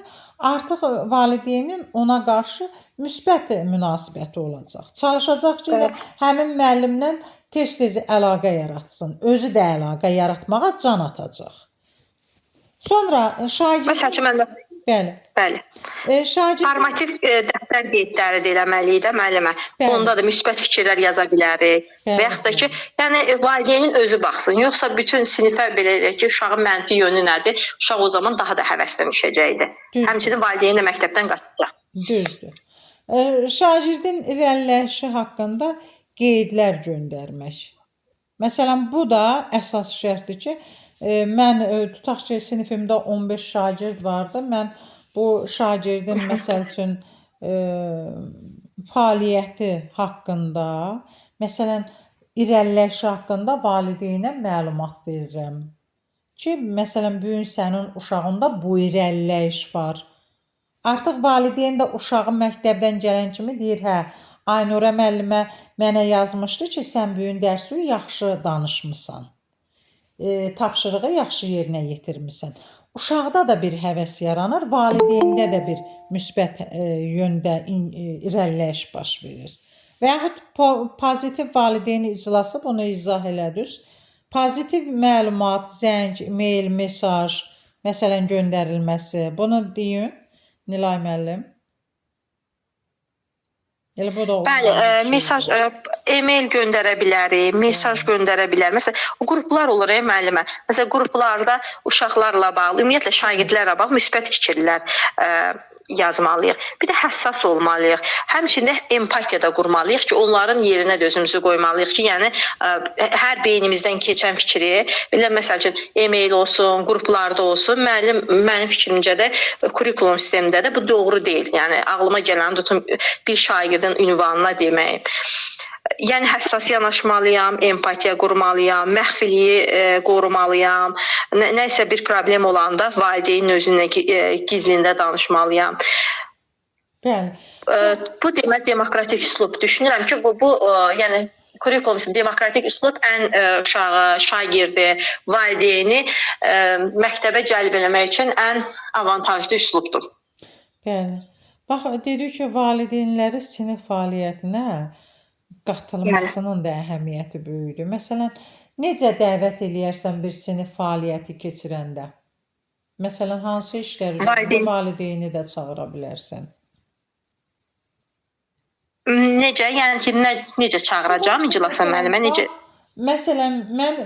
Speaker 1: artıq valideynin ona qarşı müsbət münasibəti olacaq. Çalışacaq ki, elə həmin müəllimlə tez-tez əlaqə yaratsın. Özü də əlaqə yaratmağa can atacaq. Sonra şagird
Speaker 2: Məsəl üçün mən də
Speaker 1: bəli. Şagird
Speaker 2: formativ dəftər qeydləri də eləməliyik də müəllimə.
Speaker 1: Bəli.
Speaker 2: Onda da müsbət fikirlər yaza bilərik.
Speaker 1: Bəli,
Speaker 2: Və yaxud da ki, yəni valideynin özü baxsın. Yoxsa bütün sinifə belə eləyək ki, uşağın mənfi yönü nədir? Uşaq o zaman daha da həvəslə düşəcəkdir.
Speaker 1: Düzdür.
Speaker 2: Həmçinin valideyn də məktəbdən qaçacaq.
Speaker 1: Düzdür. Şagirdin irəliləyişi haqqında qeydlər göndərmək. Məsələn, bu da əsas şərtdir ki, mən tutaq ki, sinifimdə 15 şagird vardı. Mən bu şagirdin məsəl üçün fəaliyyəti haqqında, məsələn, irəliləyişi haqqında valideynə məlumat verirəm. Ki, məsələn, bu gün sənin uşağında bu irəliləyiş var. Artıq valideyn də uşağı məktəbdən gələn kimi deyir, hə, Aynurə müəllimə mənə yazmışdı ki, sən bu gün dərsi yaxşı danışmısan. Tapşırığı yaxşı yerinə yetirmisən. Uşaqda da bir həvəs yaranır, valideyndə də bir müsbət yöndə irəliləyiş baş verir. Və yaxud pozitiv valideyn iclası bunu izah elədiniz. Pozitiv məlumat, zəng, e-mail, mesaj, məsələn, göndərilməsi. Bunu deyin, Nilay müəllim. Elə bu da
Speaker 2: Bəli, mesaj, e-mail göndərə bilərik, mesaj göndərə bilər. Məsələn, o qruplar olur müəllimə. Məsələn, qruplarda uşaqlarla bağlı, ümumiyyətlə şagirdlərlə bağlı müsbət fikirlər yazmalıyıq. Bir də həssas olmalıyıq. Həmçində empatiya da qurmalıyıq ki, onların yerinə də özümüzü qoymalıyıq ki, yəni hər beynimizdən keçən fikri, belə məsəl üçün e-mail olsun, qruplarda olsun, mənim fikrimcə də kurikulum sistemində də bu doğru deyil. Yəni ağlıma gələn tutum bir şagirdin ünvanına deməyim. Yəni həssas yanaşmalıyam, empatiya qurmalıyam, məxfiliyi qorumalıyam. Nəsə bir problem olanda valideynin özünə gizlində danışmalıyam.
Speaker 1: Bəli.
Speaker 2: Bu demək demokratik üslub. Düşünürəm ki, bu yəni kurikulum demokratik üslub ən uşağı, şagirdi, valideyni məktəbə cəlb eləmək üçün ən avantajlı üslubdur.
Speaker 1: Bəli. Bax, dedik ki, valideynləri sinif fəaliyyətinə qatılmasının da əhəmiyyəti böyükdür. Məsələn, necə dəvət eləyərsən bir sinif fəaliyyəti keçirəndə? Məsələn, hansı işlər üçün valideyni də çağıra bilərsən?
Speaker 2: Necə? Yəni ki, necə çağıracağam iclasa müəllimə? Necə?
Speaker 1: Məsələn, mən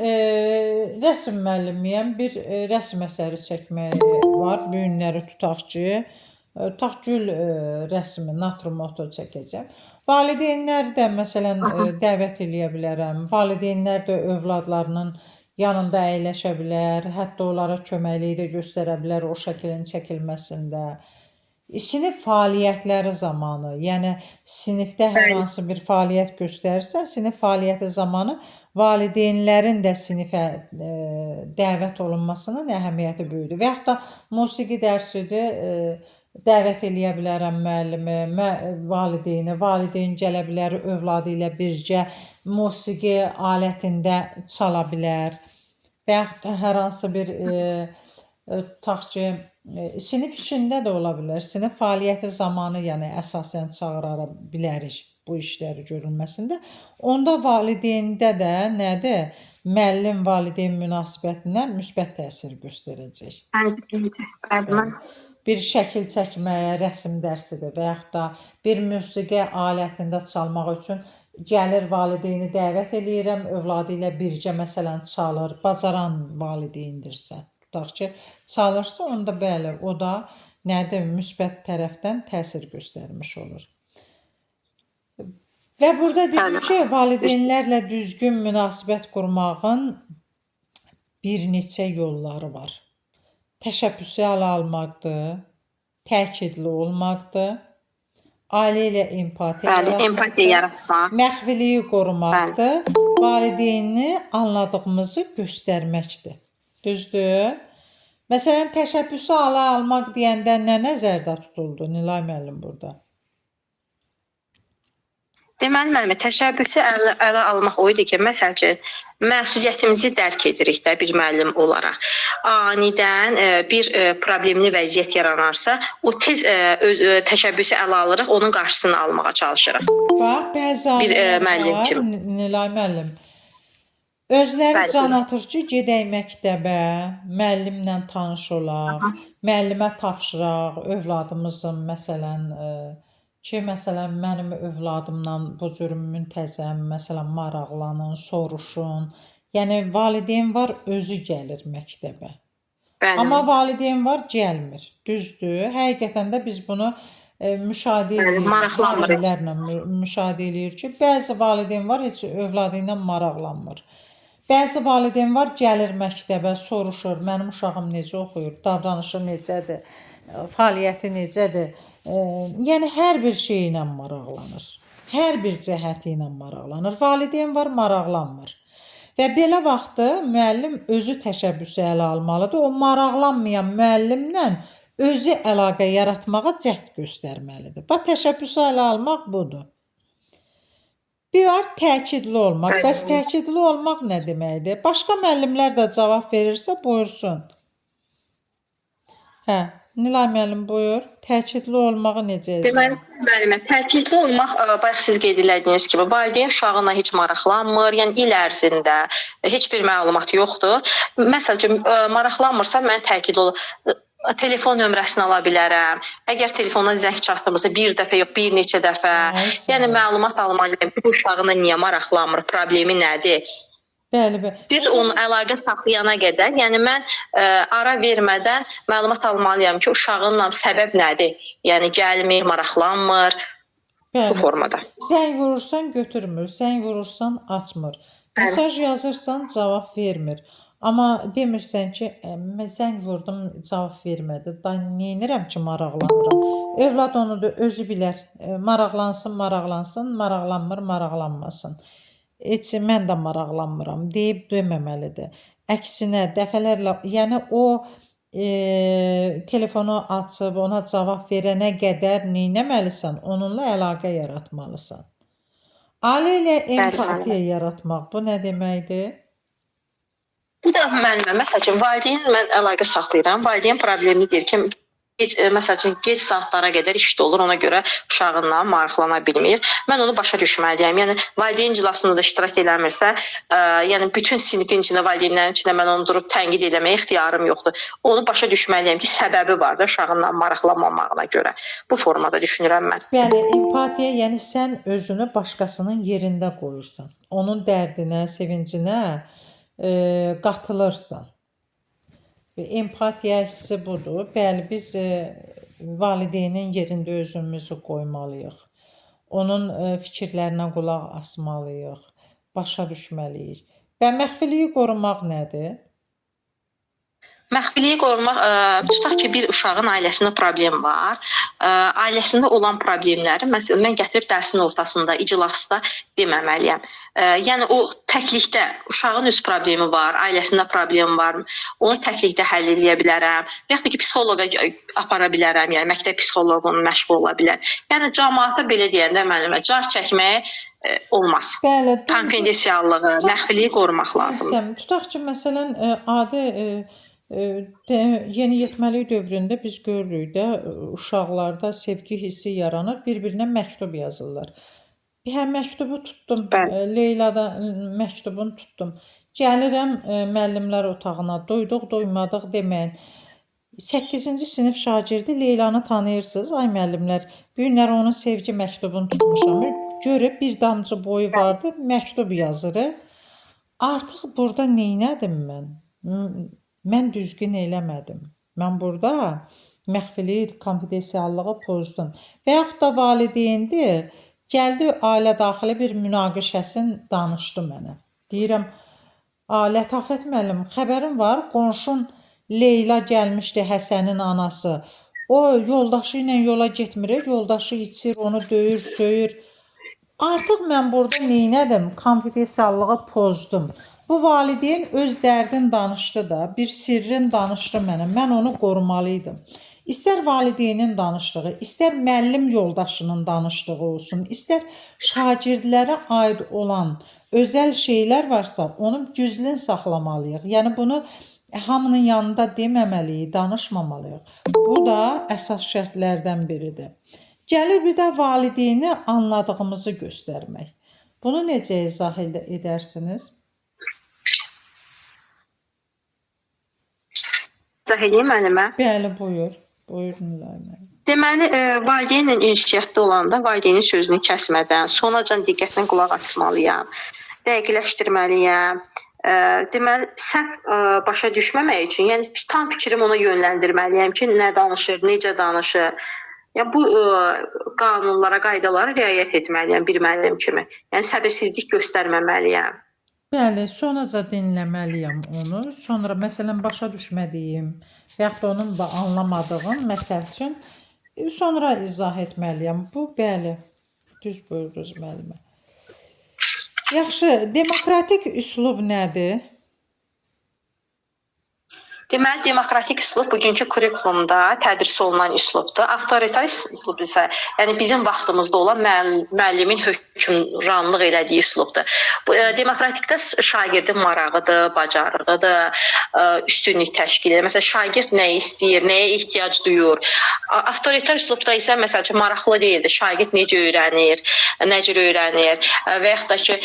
Speaker 1: rəsm müəllimiyəm. Bir rəsm əsəri çəkmək var. Bu günləri tutaq ki, Taxgül rəsmi, naturmoto çəkəcəm. Valideynləri də məsələn dəvət eləyə bilərəm. Valideynlər də övladlarının yanında əyləşə bilər, hətta onlara köməkliyi də göstərə bilər o şəklin çəkilməsində. Sinif fəaliyyətləri zamanı, yəni sinifdə hər hansı bir fəaliyyət göstərirsə, sinif fəaliyyəti zamanı valideynlərin də sinifə dəvət olunmasının əhəmiyyəti böyükdür. Və yaxud da musiqi dərsidir, dəvət eləyə bilərəm müəllimi, valideyni, valideyn gələ bilər övladı ilə birgə musiqi alətində çala bilər. Və yaxud da hər hansı bir tutaq ki, sinif içində də ola bilər. Sinif fəaliyyəti zamanı, yəni əsasən çağıra bilərik bu işləri görülməsində. Onda valideyndə də nədir? Müəllim valideyn münasibətinə müsbət təsir göstərəcək. Bir şəkil çəkməyə, rəsm dərsidir və yaxud da bir musiqi alətində çalmaq üçün gəlir valideyni dəvət eləyirəm, övladı ilə birgə məsələn çalır, bacaran valideyndirsə. Tutaq ki, çalırsa onda bəli, o da nədir? Müsbət tərəfdən təsir göstərmiş olur. Və burada dedim ki, valideynlərlə düzgün münasibət qurmağın bir neçə yolları var. Təşəbbüsü ələ almaqdır, təkidli olmaqdır, ailə ilə empatiya
Speaker 2: Bəli, empatiya
Speaker 1: yaratmaqdır,
Speaker 2: yaratmaq.
Speaker 1: məxfiliyi
Speaker 2: Bəli.
Speaker 1: qorumaqdır, valideynini anladığımızı göstərməkdir. Düzdür? Məsələn, təşəbbüsü ələ almaq deyəndə nə nəzərdə tutuldu Nilay müəllim burada?
Speaker 2: Deməli, müəllimə, təşəbbüsü ələ almaq o idi ki, məsəl üçün, məsuliyyətimizi dərk edirik də bir müəllim olaraq. Anidən bir problemli vəziyyət yaranarsa, o tez təşəbbüsü ələ alırıq, onun qarşısını almağa çalışırıq.
Speaker 1: Bax, bəzi
Speaker 2: Bir
Speaker 1: ailələr
Speaker 2: müəllim
Speaker 1: var,
Speaker 2: kimi.
Speaker 1: Nilay müəllim. Özləri
Speaker 2: Bəli,
Speaker 1: can
Speaker 2: buyurun.
Speaker 1: atır ki, gedək məktəbə, müəllimlə tanış olaq,
Speaker 2: Aha.
Speaker 1: müəllimə tapşıraq, övladımızın məsələn ki, məsələn mənim övladımla bu cür müntəzəm, məsələn maraqlanın, soruşun. Yəni valideyn var, özü gəlir məktəbə.
Speaker 2: Bəli.
Speaker 1: Amma valideyn var, gəlmir. Düzdür? Həqiqətən də biz bunu müşahidə
Speaker 2: Bəli,
Speaker 1: edirik.
Speaker 2: maraqlanmır heç.
Speaker 1: Illərlə müşahidə edirik ki, bəzi valideyn var, heç övladı ilə maraqlanmır. Bəzi valideyn var, gəlir məktəbə, soruşur, mənim uşağım necə oxuyur, davranışı necədir, fəaliyyəti necədir. Yəni hər bir şey ilə maraqlanır. Hər bir cəhəti ilə maraqlanır. Valideyn var, maraqlanmır. Və belə vaxtı müəllim özü təşəbbüsü ələ almalıdır. O maraqlanmayan müəllimlə özü əlaqə yaratmağa cəhd göstərməlidir. Bax, təşəbbüsü ələ almaq budur. Bir var təkidli olmaq. Bəs təkidli olmaq nə deməkdir? Başqa müəllimlər də cavab verirsə, buyursun. Hə, Nilay müəllim buyur. Təkidli olmağı necə edəcəm?
Speaker 2: Deməli, müəllimə, təkidli olmaq, bayaq siz qeyd elədiyiniz kimi, valideyn uşağına heç maraqlanmır, yəni il ərzində heç bir məlumat yoxdur. Məsəl üçün, maraqlanmırsa, mən təkidli olum. Telefon nömrəsini ala bilərəm. Əgər telefona zəng çatdırmırsa, bir dəfə yox, bir neçə dəfə. Yəni məlumat almalıyam ki, bu uşağına niyə maraqlanmır, problemi nədir?
Speaker 1: Bəli, bəli.
Speaker 2: Biz onun əlaqə saxlayana qədər, yəni mən ara vermədən məlumat almalıyam ki, uşağınla səbəb nədir? Yəni gəlmir, maraqlanmır.
Speaker 1: Bəli.
Speaker 2: Bu formada.
Speaker 1: Zəng vurursan götürmür, zəng vurursan açmır. Mesaj yazırsan cavab vermir. Amma demirsən ki, mən zəng vurdum, cavab vermədi. Da neynirəm ki, maraqlanıram. Övlad onu da özü bilər. Maraqlansın, maraqlansın, maraqlanmır, maraqlanmasın. Heç mən də maraqlanmıram deyib deməməlidir. Əksinə dəfələrlə, yəni o telefonu açıb ona cavab verənə qədər neynəməlisən? Onunla əlaqə yaratmalısan. Ailə ilə empatiya yaratmaq bu nə deməkdir?
Speaker 2: Bu da məsəl üçün, valideyn mən əlaqə saxlayıram. Valideyn problemi deyir ki, məsəl üçün, gec saatlara qədər işdə olur, ona görə uşağınla maraqlana bilmir. Mən onu başa düşməliyəm. Yəni, valideyn iclasında da iştirak eləmirsə, yəni bütün sinifin içində, valideynlərin içində mən onu durub tənqid eləməyə ixtiyarım yoxdur. Onu başa düşməliyəm ki, səbəbi var da uşağınla maraqlanmamağına görə. Bu formada düşünürəm mən.
Speaker 1: Bəli, empatiya, yəni sən özünü başqasının yerində qoyursan. Onun dərdinə, sevincinə qatılırsan. Empatiya hissi budur. Bəli, biz valideynin yerində özümüzü qoymalıyıq. Onun fikirlərinə qulaq asmalıyıq. Başa düşməliyik. Və məxfiliyi qorumaq nədir?
Speaker 2: Məxfiliyi qorumaq, tutaq ki, bir uşağın ailəsində problem var. Ailəsində olan problemləri, məsələn, mən gətirib dərsin ortasında, iclasda deməməliyəm. Yəni, o təklikdə, uşağın öz problemi var, ailəsində problem var, onu təklikdə həll edə bilərəm. Və yaxud da ki, psixoloqa apara bilərəm, yəni məktəb psixoloqunun məşğul ola bilər. Yəni, cəmaata belə deyəndə müəllimə, car çəkməyə olmaz.
Speaker 1: Bəli.
Speaker 2: Konfidensiallığı, məxfiliyi qorumaq lazımdır.
Speaker 1: Tutaq ki, məsələn, adi yeniyetməlik dövründə biz görürük də, uşaqlarda sevgi hissi yaranır, bir-birinə məktub yazırlar. Məktubu tutdum, Leyladan məktubunu tutdum. Gəlirəm müəllimlər otağına, doyduq, doymadıq deməyin. 8-ci sinif şagirdi Leylanı tanıyırsınız, ay müəllimlər. Bu günlər onun sevgi məktubunu tutmuşam. Görüb bir damcı boyu vardı, məktub yazırıq. Artıq burada neynədim mən? Mən düzgün eləmədim. Mən burada məxfiliyi, konfidensiallığı pozdum. Və yaxud da, gəldi ailə daxili bir münaqişəsini danışdı mənə. Deyirəm, Lətafət müəllim, xəbərim var, qonşun Leyla gəlmişdi, Həsənin anası. O yoldaşı ilə yola getmir, yoldaşı içir, onu döyür, söyür. Artıq mən burada neynədim? Konfidensiallığı pozdum. Bu valideyn öz dərdin danışdı da, bir sirrin danışdı mənə. Mən onu qorumalıydım. İstər valideynin danışdığı, istər müəllim yoldaşının danışdığı olsun, istər şagirdlərə aid olan özəl şeylər varsa, onu güzlün saxlamalıyıq. Yəni bunu hamının yanında deməməliyik, danışmamalıyıq. Bu da əsas şərtlərdən biridir. Gəlir bir də valideyni anladığımızı göstərmək. Bunu necə izah edərsiniz?
Speaker 2: İzah edeyim müəllimə.
Speaker 1: Bəli, buyur. Buyurun Nilay müəllim.
Speaker 2: Deməli, valideynlə ünsiyyətdə olanda valideynin sözünü kəsmədən, sonacan diqqətlə qulaq asmalıyam, dəqiqləşdirməliyəm. Deməli, səhv başa düşməmək üçün, yəni tam fikrimi ona yönləndirməliyəm ki, nə danışır, necə danışır. Yəni bu qanunlara, qaydalara riayət etməliyəm bir müəllim kimi. Yəni səbirsizlik göstərməməliyəm.
Speaker 1: Bəli, sonaca dinləməliyəm onu. Sonra məsələn başa düşmədiyim və yaxud da onun anlamadığım məsəl üçün sonra izah etməliyəm. Bu bəli, düz buyurdunuz müəllimə. Yaxşı, demokratik üslub nədir?
Speaker 2: Deməli, demokratik üslub bugünkü kurikulumda tədris olunan üslubdur. Avtoritar üslub isə, yəni bizim vaxtımızda olan müəllimin hökmranlıq elədiyi üslubdur. Bu demokratikdə şagirdin marağıdır, bacarığıdır, üstünlük təşkil edir. Məsələn, şagird nə istəyir, nəyə ehtiyac duyur. Avtoritar üslubda isə məsəl üçün maraqlı deyildir. Şagird necə öyrənir, nə cür öyrənir və yaxud da ki,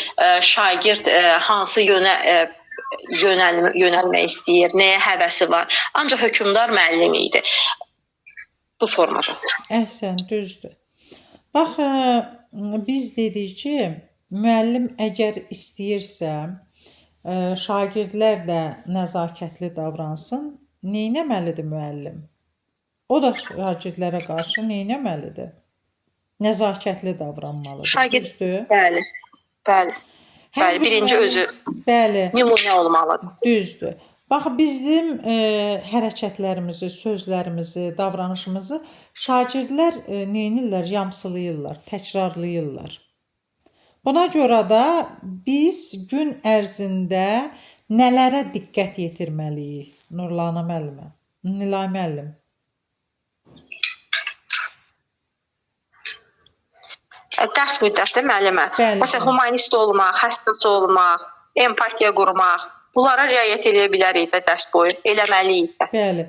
Speaker 2: şagird hansı yönə yönəlmək istəyir, nəyə həvəsi var. Ancaq hökmdar müəllim idi. Bu formada.
Speaker 1: Əhsən, düzdür. Bax, biz dedik ki, müəllim əgər istəyirsə, şagirdlər də nəzakətli davransın, neynəməlidir müəllim? O da şagirdlərə qarşı neynəməlidir? Nəzakətli davranmalıdır, düzdür?
Speaker 2: Bəli, bəli. Bəli, birinci özü nümunə olmalıdır.
Speaker 1: Düzdür. Bax, bizim hərəkətlərimizi, sözlərimizi, davranışımızı şagirdlər neynirlər? Yamsılayırlar, təkrarlayırlar. Buna görə də biz gün ərzində nələrə diqqət yetirməliyik? Nurlana müəllimə, Nilay müəllim.
Speaker 2: Dərs müddətdə müəllimə. Məsələn, humanist olmaq, həssas olmaq, empatiya qurmaq, bunlara riayət edə bilərik də dərs boyu, eləməliyik də.
Speaker 1: Bəli.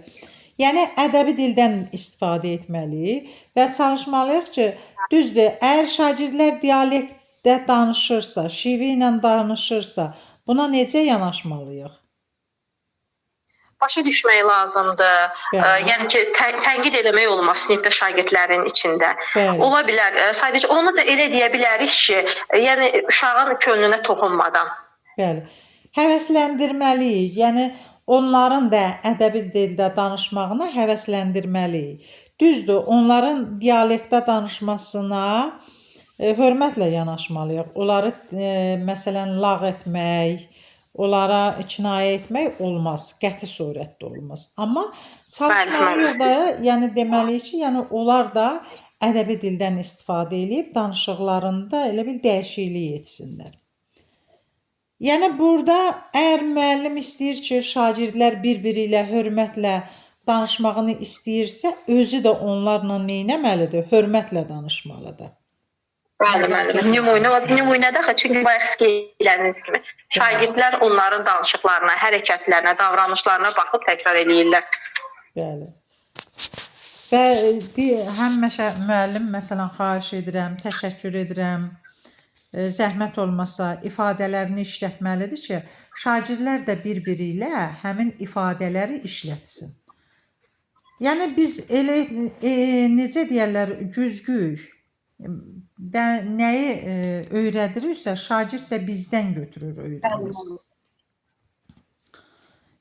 Speaker 1: Yəni ədəbi dildən istifadə etməliyik və çalışmalıyıq ki, düzdür, əgər şagirdlər dialektdə danışırsa, şivi ilə danışırsa, buna necə yanaşmalıyıq?
Speaker 2: Başa düşmək lazımdır. Yəni ki, tənqid eləmək olmaz sinifdə şagirdlərin içində. Ola bilər. Sadəcə onu da elə deyə bilərik ki, yəni uşağın könlünə toxunmadan.
Speaker 1: Bəli. Həvəsləndirməliyik. Yəni onların da ədəbi dildə danışmağına həvəsləndirməliyik. Düzdür, onların dialektdə danışmasına hörmətlə yanaşmalıyıq. Onları məsələn lağ etmək, onlara kinayə etmək olmaz, qəti surətdə olmaz. Amma çalışmalıyıq da, yəni deməliyik ki, yəni onlar da ədəbi dildən istifadə edib danışıqlarında elə bir dəyişiklik etsinlər. Yəni burada əgər müəllim istəyir ki, şagirdlər bir-biri ilə hörmətlə danışmağını istəyirsə, özü də onlarla neynəməlidir? Hörmətlə danışmalıdır.
Speaker 2: Bəli, müəllim. Nümunədə çünki bayaq qeydlərdiniz kimi şagirdlər onların danışıqlarına, hərəkətlərinə, davranışlarına baxıb təkrar eləyirlər.
Speaker 1: Bəli. Və həm müəllim məsələn xahiş edirəm, təşəkkür edirəm. Zəhmət olmasa ifadələrini işlətməlidir ki, şagirdlər də bir-biri ilə həmin ifadələri işlətsin. Yəni biz elə necə deyirlər, güzgüyük. Nəyi öyrədiriksə, şagird də bizdən götürür öyrənir.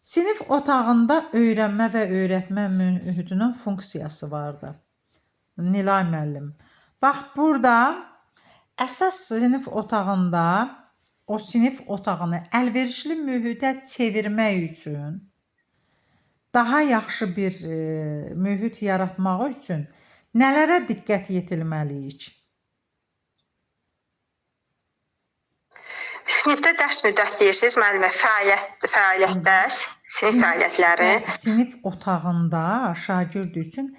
Speaker 1: Sinif otağında öyrənmə və öyrətmə mühitinin funksiyası vardır. Nilay müəllim. Bax, burada əsas sinif otağında o sinif otağını əlverişli mühitə çevirmək üçün, daha yaxşı bir mühit yaratmaq üçün nələrə diqqət yetirməliyik?
Speaker 2: Sinifdə dərs müddət deyirsiniz, müəllimə, fəaliyyətdə, sinif fəaliyyətləri.
Speaker 1: Sinif otağında şagird üçün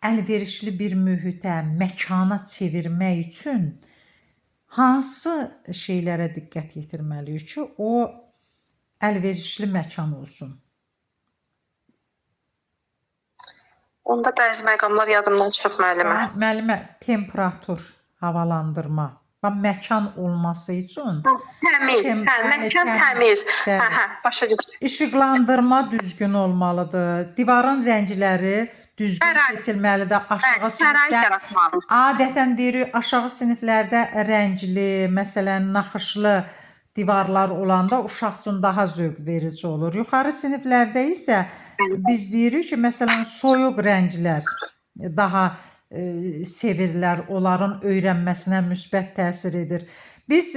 Speaker 1: əlverişli bir mühitə, məkana çevirmək üçün hansı şeylərə diqqət yetirməliyik ki, o əlverişli məkan olsun?
Speaker 2: Onda bəzi məqamlar yadımdan çıxıb müəllimə.
Speaker 1: Müəllimə, temperatur, havalandırma, məkan olması üçün
Speaker 2: Təmiz, məkan təmiz. Başa düşdüm.
Speaker 1: İşıqlandırma düzgün olmalıdır. Divarın rəngləri düzgün seçilməlidir. Aşağı sinifdə adətən deyirik, aşağı siniflərdə rəngli, məsələn, naxışlı divarlar olanda uşaq üçün daha zövq verici olur. Yuxarı siniflərdə isə biz deyirik ki, məsələn, soyuq rənglər daha sevirlər, onların öyrənməsinə müsbət təsir edir. Biz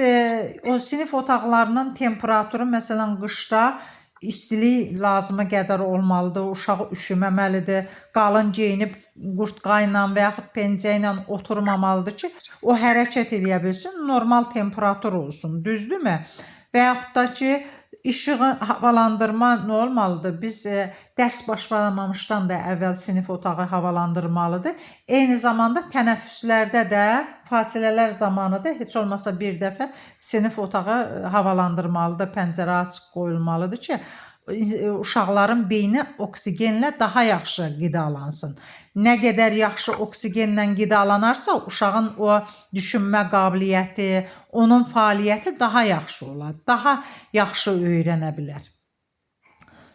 Speaker 1: o sinif otaqlarının temperaturu, məsələn, qışda istilik lazımı qədər olmalıdır, uşaq üşüməməlidir, qalın geyinib qurtqayla və yaxud pencə ilə oturmamalıdır ki, o hərəkət edə bilsin, normal temperatur olsun, düzdürmü? Və yaxud da ki, İşığı havalandırma nə olmalıdır? Biz dərs başlamamışdan da əvvəl sinif otağı havalandırmalıdır. Eyni zamanda tənəffüslərdə də fasilələr zamanı da heç olmasa bir dəfə sinif otağı havalandırmalıdır, pəncərə açıq qoyulmalıdır ki, uşaqların beyni oksigenlə daha yaxşı qidalansın. Nə qədər yaxşı oksigenlə qidalanarsa, uşağın o düşünmə qabiliyyəti, onun fəaliyyəti daha yaxşı olar, daha yaxşı öyrənə bilər.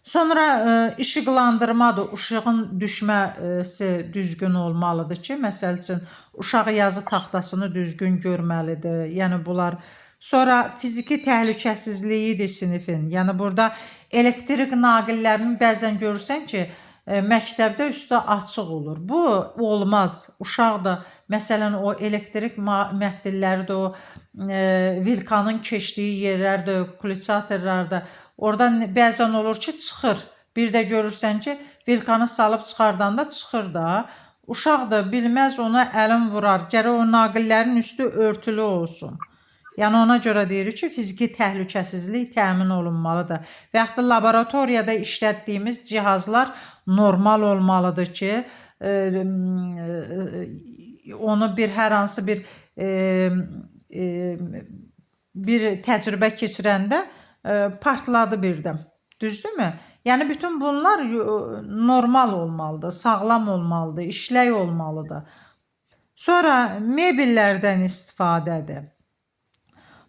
Speaker 1: Sonra işıqlandırmadır, uşağın düşməsi düzgün olmalıdır ki, məsəl üçün, uşaq yazı taxtasını düzgün görməlidir. Yəni, bunlar. Sonra fiziki təhlükəsizliyidir sinifin. Yəni, burada elektrik naqillərinin bəzən görürsən ki, məktəbdə üstü açıq olur. Bu olmaz. Uşaq da, məsələn, o elektrik məftilləri də, o vilkanın keçdiyi yerlərdə, kulçatorlarda, oradan bəzən olur ki, çıxır. Bir də görürsən ki, vilkanı salıb çıxardanda çıxır da. Uşaq da bilməz, ona əlin vurar. Gərək o naqillərin üstü örtülü olsun. Yəni, ona görə deyirik ki, fiziki təhlükəsizlik təmin olunmalıdır. Və yaxud da laboratoriyada işlətdiyimiz cihazlar normal olmalıdır ki, onu hər hansı bir təcrübə keçirəndə partladı birdən. Düzdürmü? Yəni, bütün bunlar normal olmalıdır, sağlam olmalıdır, işlək olmalıdır. Sonra mebellərdən istifadədir.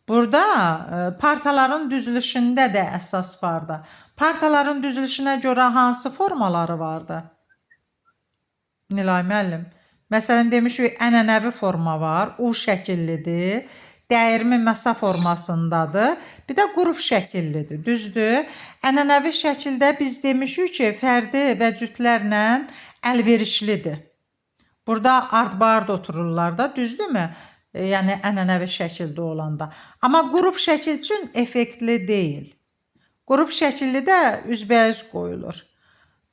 Speaker 1: Burada partaların düzülüşündə də əsas vardır. Partaların düzülüşünə görə hansı formaları vardır? Nilay müəllim. Məsələn, demişik, ənənəvi forma var, U şəkillidir, dəyirmi masa formasındadır, bir də qrup şəkillidir, düzdür? Ənənəvi şəkildə biz demişik ki, fərdi və cütlərlə əlverişlidir. Burada ard-bard otururlar da, düzdürmü? Yəni, ənənəvi şəkildə olanda. Amma qrup şəkil üçün effektli deyil. Qrup şəkilli də üzbəüz qoyulur.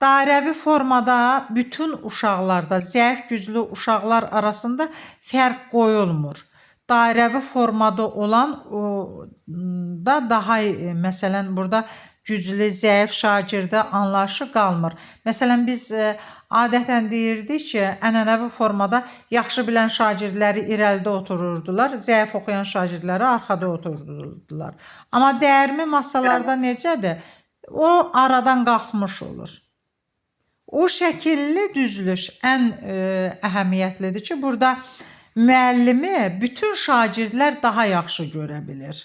Speaker 1: Dairəvi formada bütün uşaqlarda, zəif güclü uşaqlar arasında fərq qoyulmur. Dairəvi formada olan da daha, məsələn, burada güclü, zəif şagirdə anlayışı qalmır. Məsələn, biz adətən deyirdik ki, ənənəvi formada yaxşı bilən şagirdləri irəlidə otururdular, zəif oxuyan şagirdləri arxada otururdular. Amma dəyirmi masalarda necədir? O aradan qalxmış olur. O şəkilli düzülüş ən əhəmiyyətlidir ki, burada müəllimi bütün şagirdlər daha yaxşı görə bilir.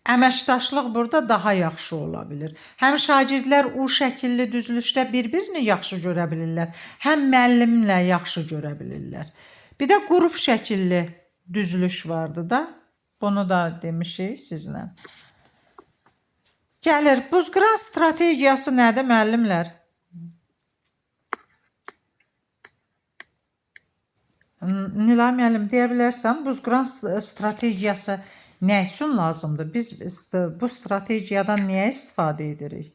Speaker 1: Əməkdaşlıq burada daha yaxşı ola bilir. Həm şagirdlər o şəkilli düzülüşdə bir-birini yaxşı görə bilirlər, həm müəllimlə yaxşı görə bilirlər. Bir də qrup şəkilli düzülüş vardı da, bunu da demişik sizlə. Gəlir, buzqıran strategiyası nədir müəllimlər? Nilay müəllim, deyə bilərsən, buzqıran strategiyası nə üçün lazımdır? Biz bu strategiyadan niyə istifadə edirik?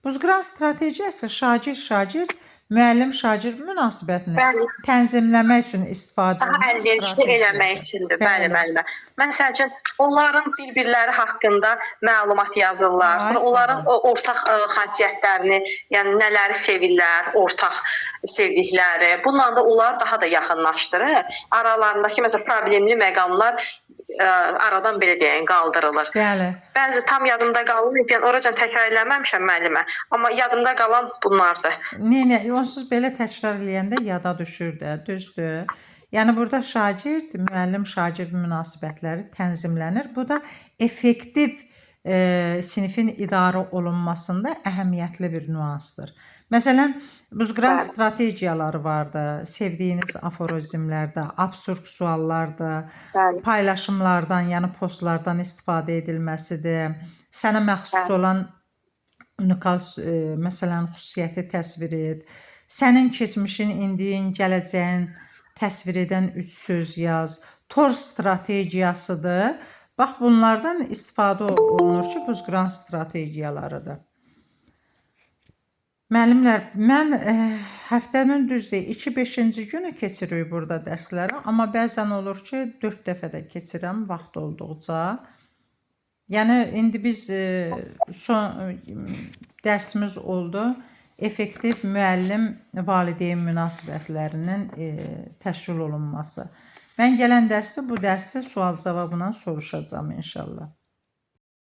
Speaker 1: Buzqıran strategiyası şagird-şagird, müəllim-şagird münasibətini
Speaker 2: Bəli.
Speaker 1: tənzimləmək üçün istifadə
Speaker 2: Daha
Speaker 1: olunan
Speaker 2: əlverişli eləmək üçündür. Bəli, bəli. Məsəl üçün onların bir-birləri haqqında məlumat yazırlar.
Speaker 1: Ay,
Speaker 2: Sonra
Speaker 1: sağ
Speaker 2: onların
Speaker 1: ol.
Speaker 2: o ortaq xasiyyətlərini, yəni nələri sevirlər, ortaq sevdikləri. Bununla da onlar daha da yaxınlaşdırır. Aralarındakı məsələn problemli məqamlar aradan belə deyək qaldırılır.
Speaker 1: Bəli.
Speaker 2: Bəzi tam yadımda qalmır, yəni oracan təkrar eləməmişəm müəllimə, amma yadımda qalan bunlardır.
Speaker 1: Nə, onsuz belə təkrar eləyəndə yada düşür də, düzdür. Yəni burada şagird, müəllim-şagird münasibətləri tənzimlənir. Bu da effektiv sinifin idarə olunmasında əhəmiyyətli bir nüansdır. Məsələn, buzqıran
Speaker 2: Bəli.
Speaker 1: strategiyaları vardır. Sevdiyiniz aforizmlərdə, absurd suallarda,
Speaker 2: Bəli.
Speaker 1: paylaşımlardan, yəni postlardan istifadə edilməsidir. Sənə məxsus
Speaker 2: Bəli.
Speaker 1: olan unikal məsələn xüsusiyyəti təsvir et. Sənin keçmişin, indiyin, gələcəyin təsvir edən 3 söz yaz. Tor strategiyasıdır. Bax bunlardan istifadə olunur ki, buzqıran strategiyalarıdır. Müəllimlər, mən həftənin düzdür 2-5-ci günü keçiririk burada dərsləri, amma bəzən olur ki, 4 dəfə də keçirəm vaxt olduqca. Yəni indi biz son dərsimiz oldu. Effektiv müəllim-valideyn münasibətlərinin təşkil olunması. Mən gələn dərsi bu dərsi sual cavabından soruşacağam inşallah.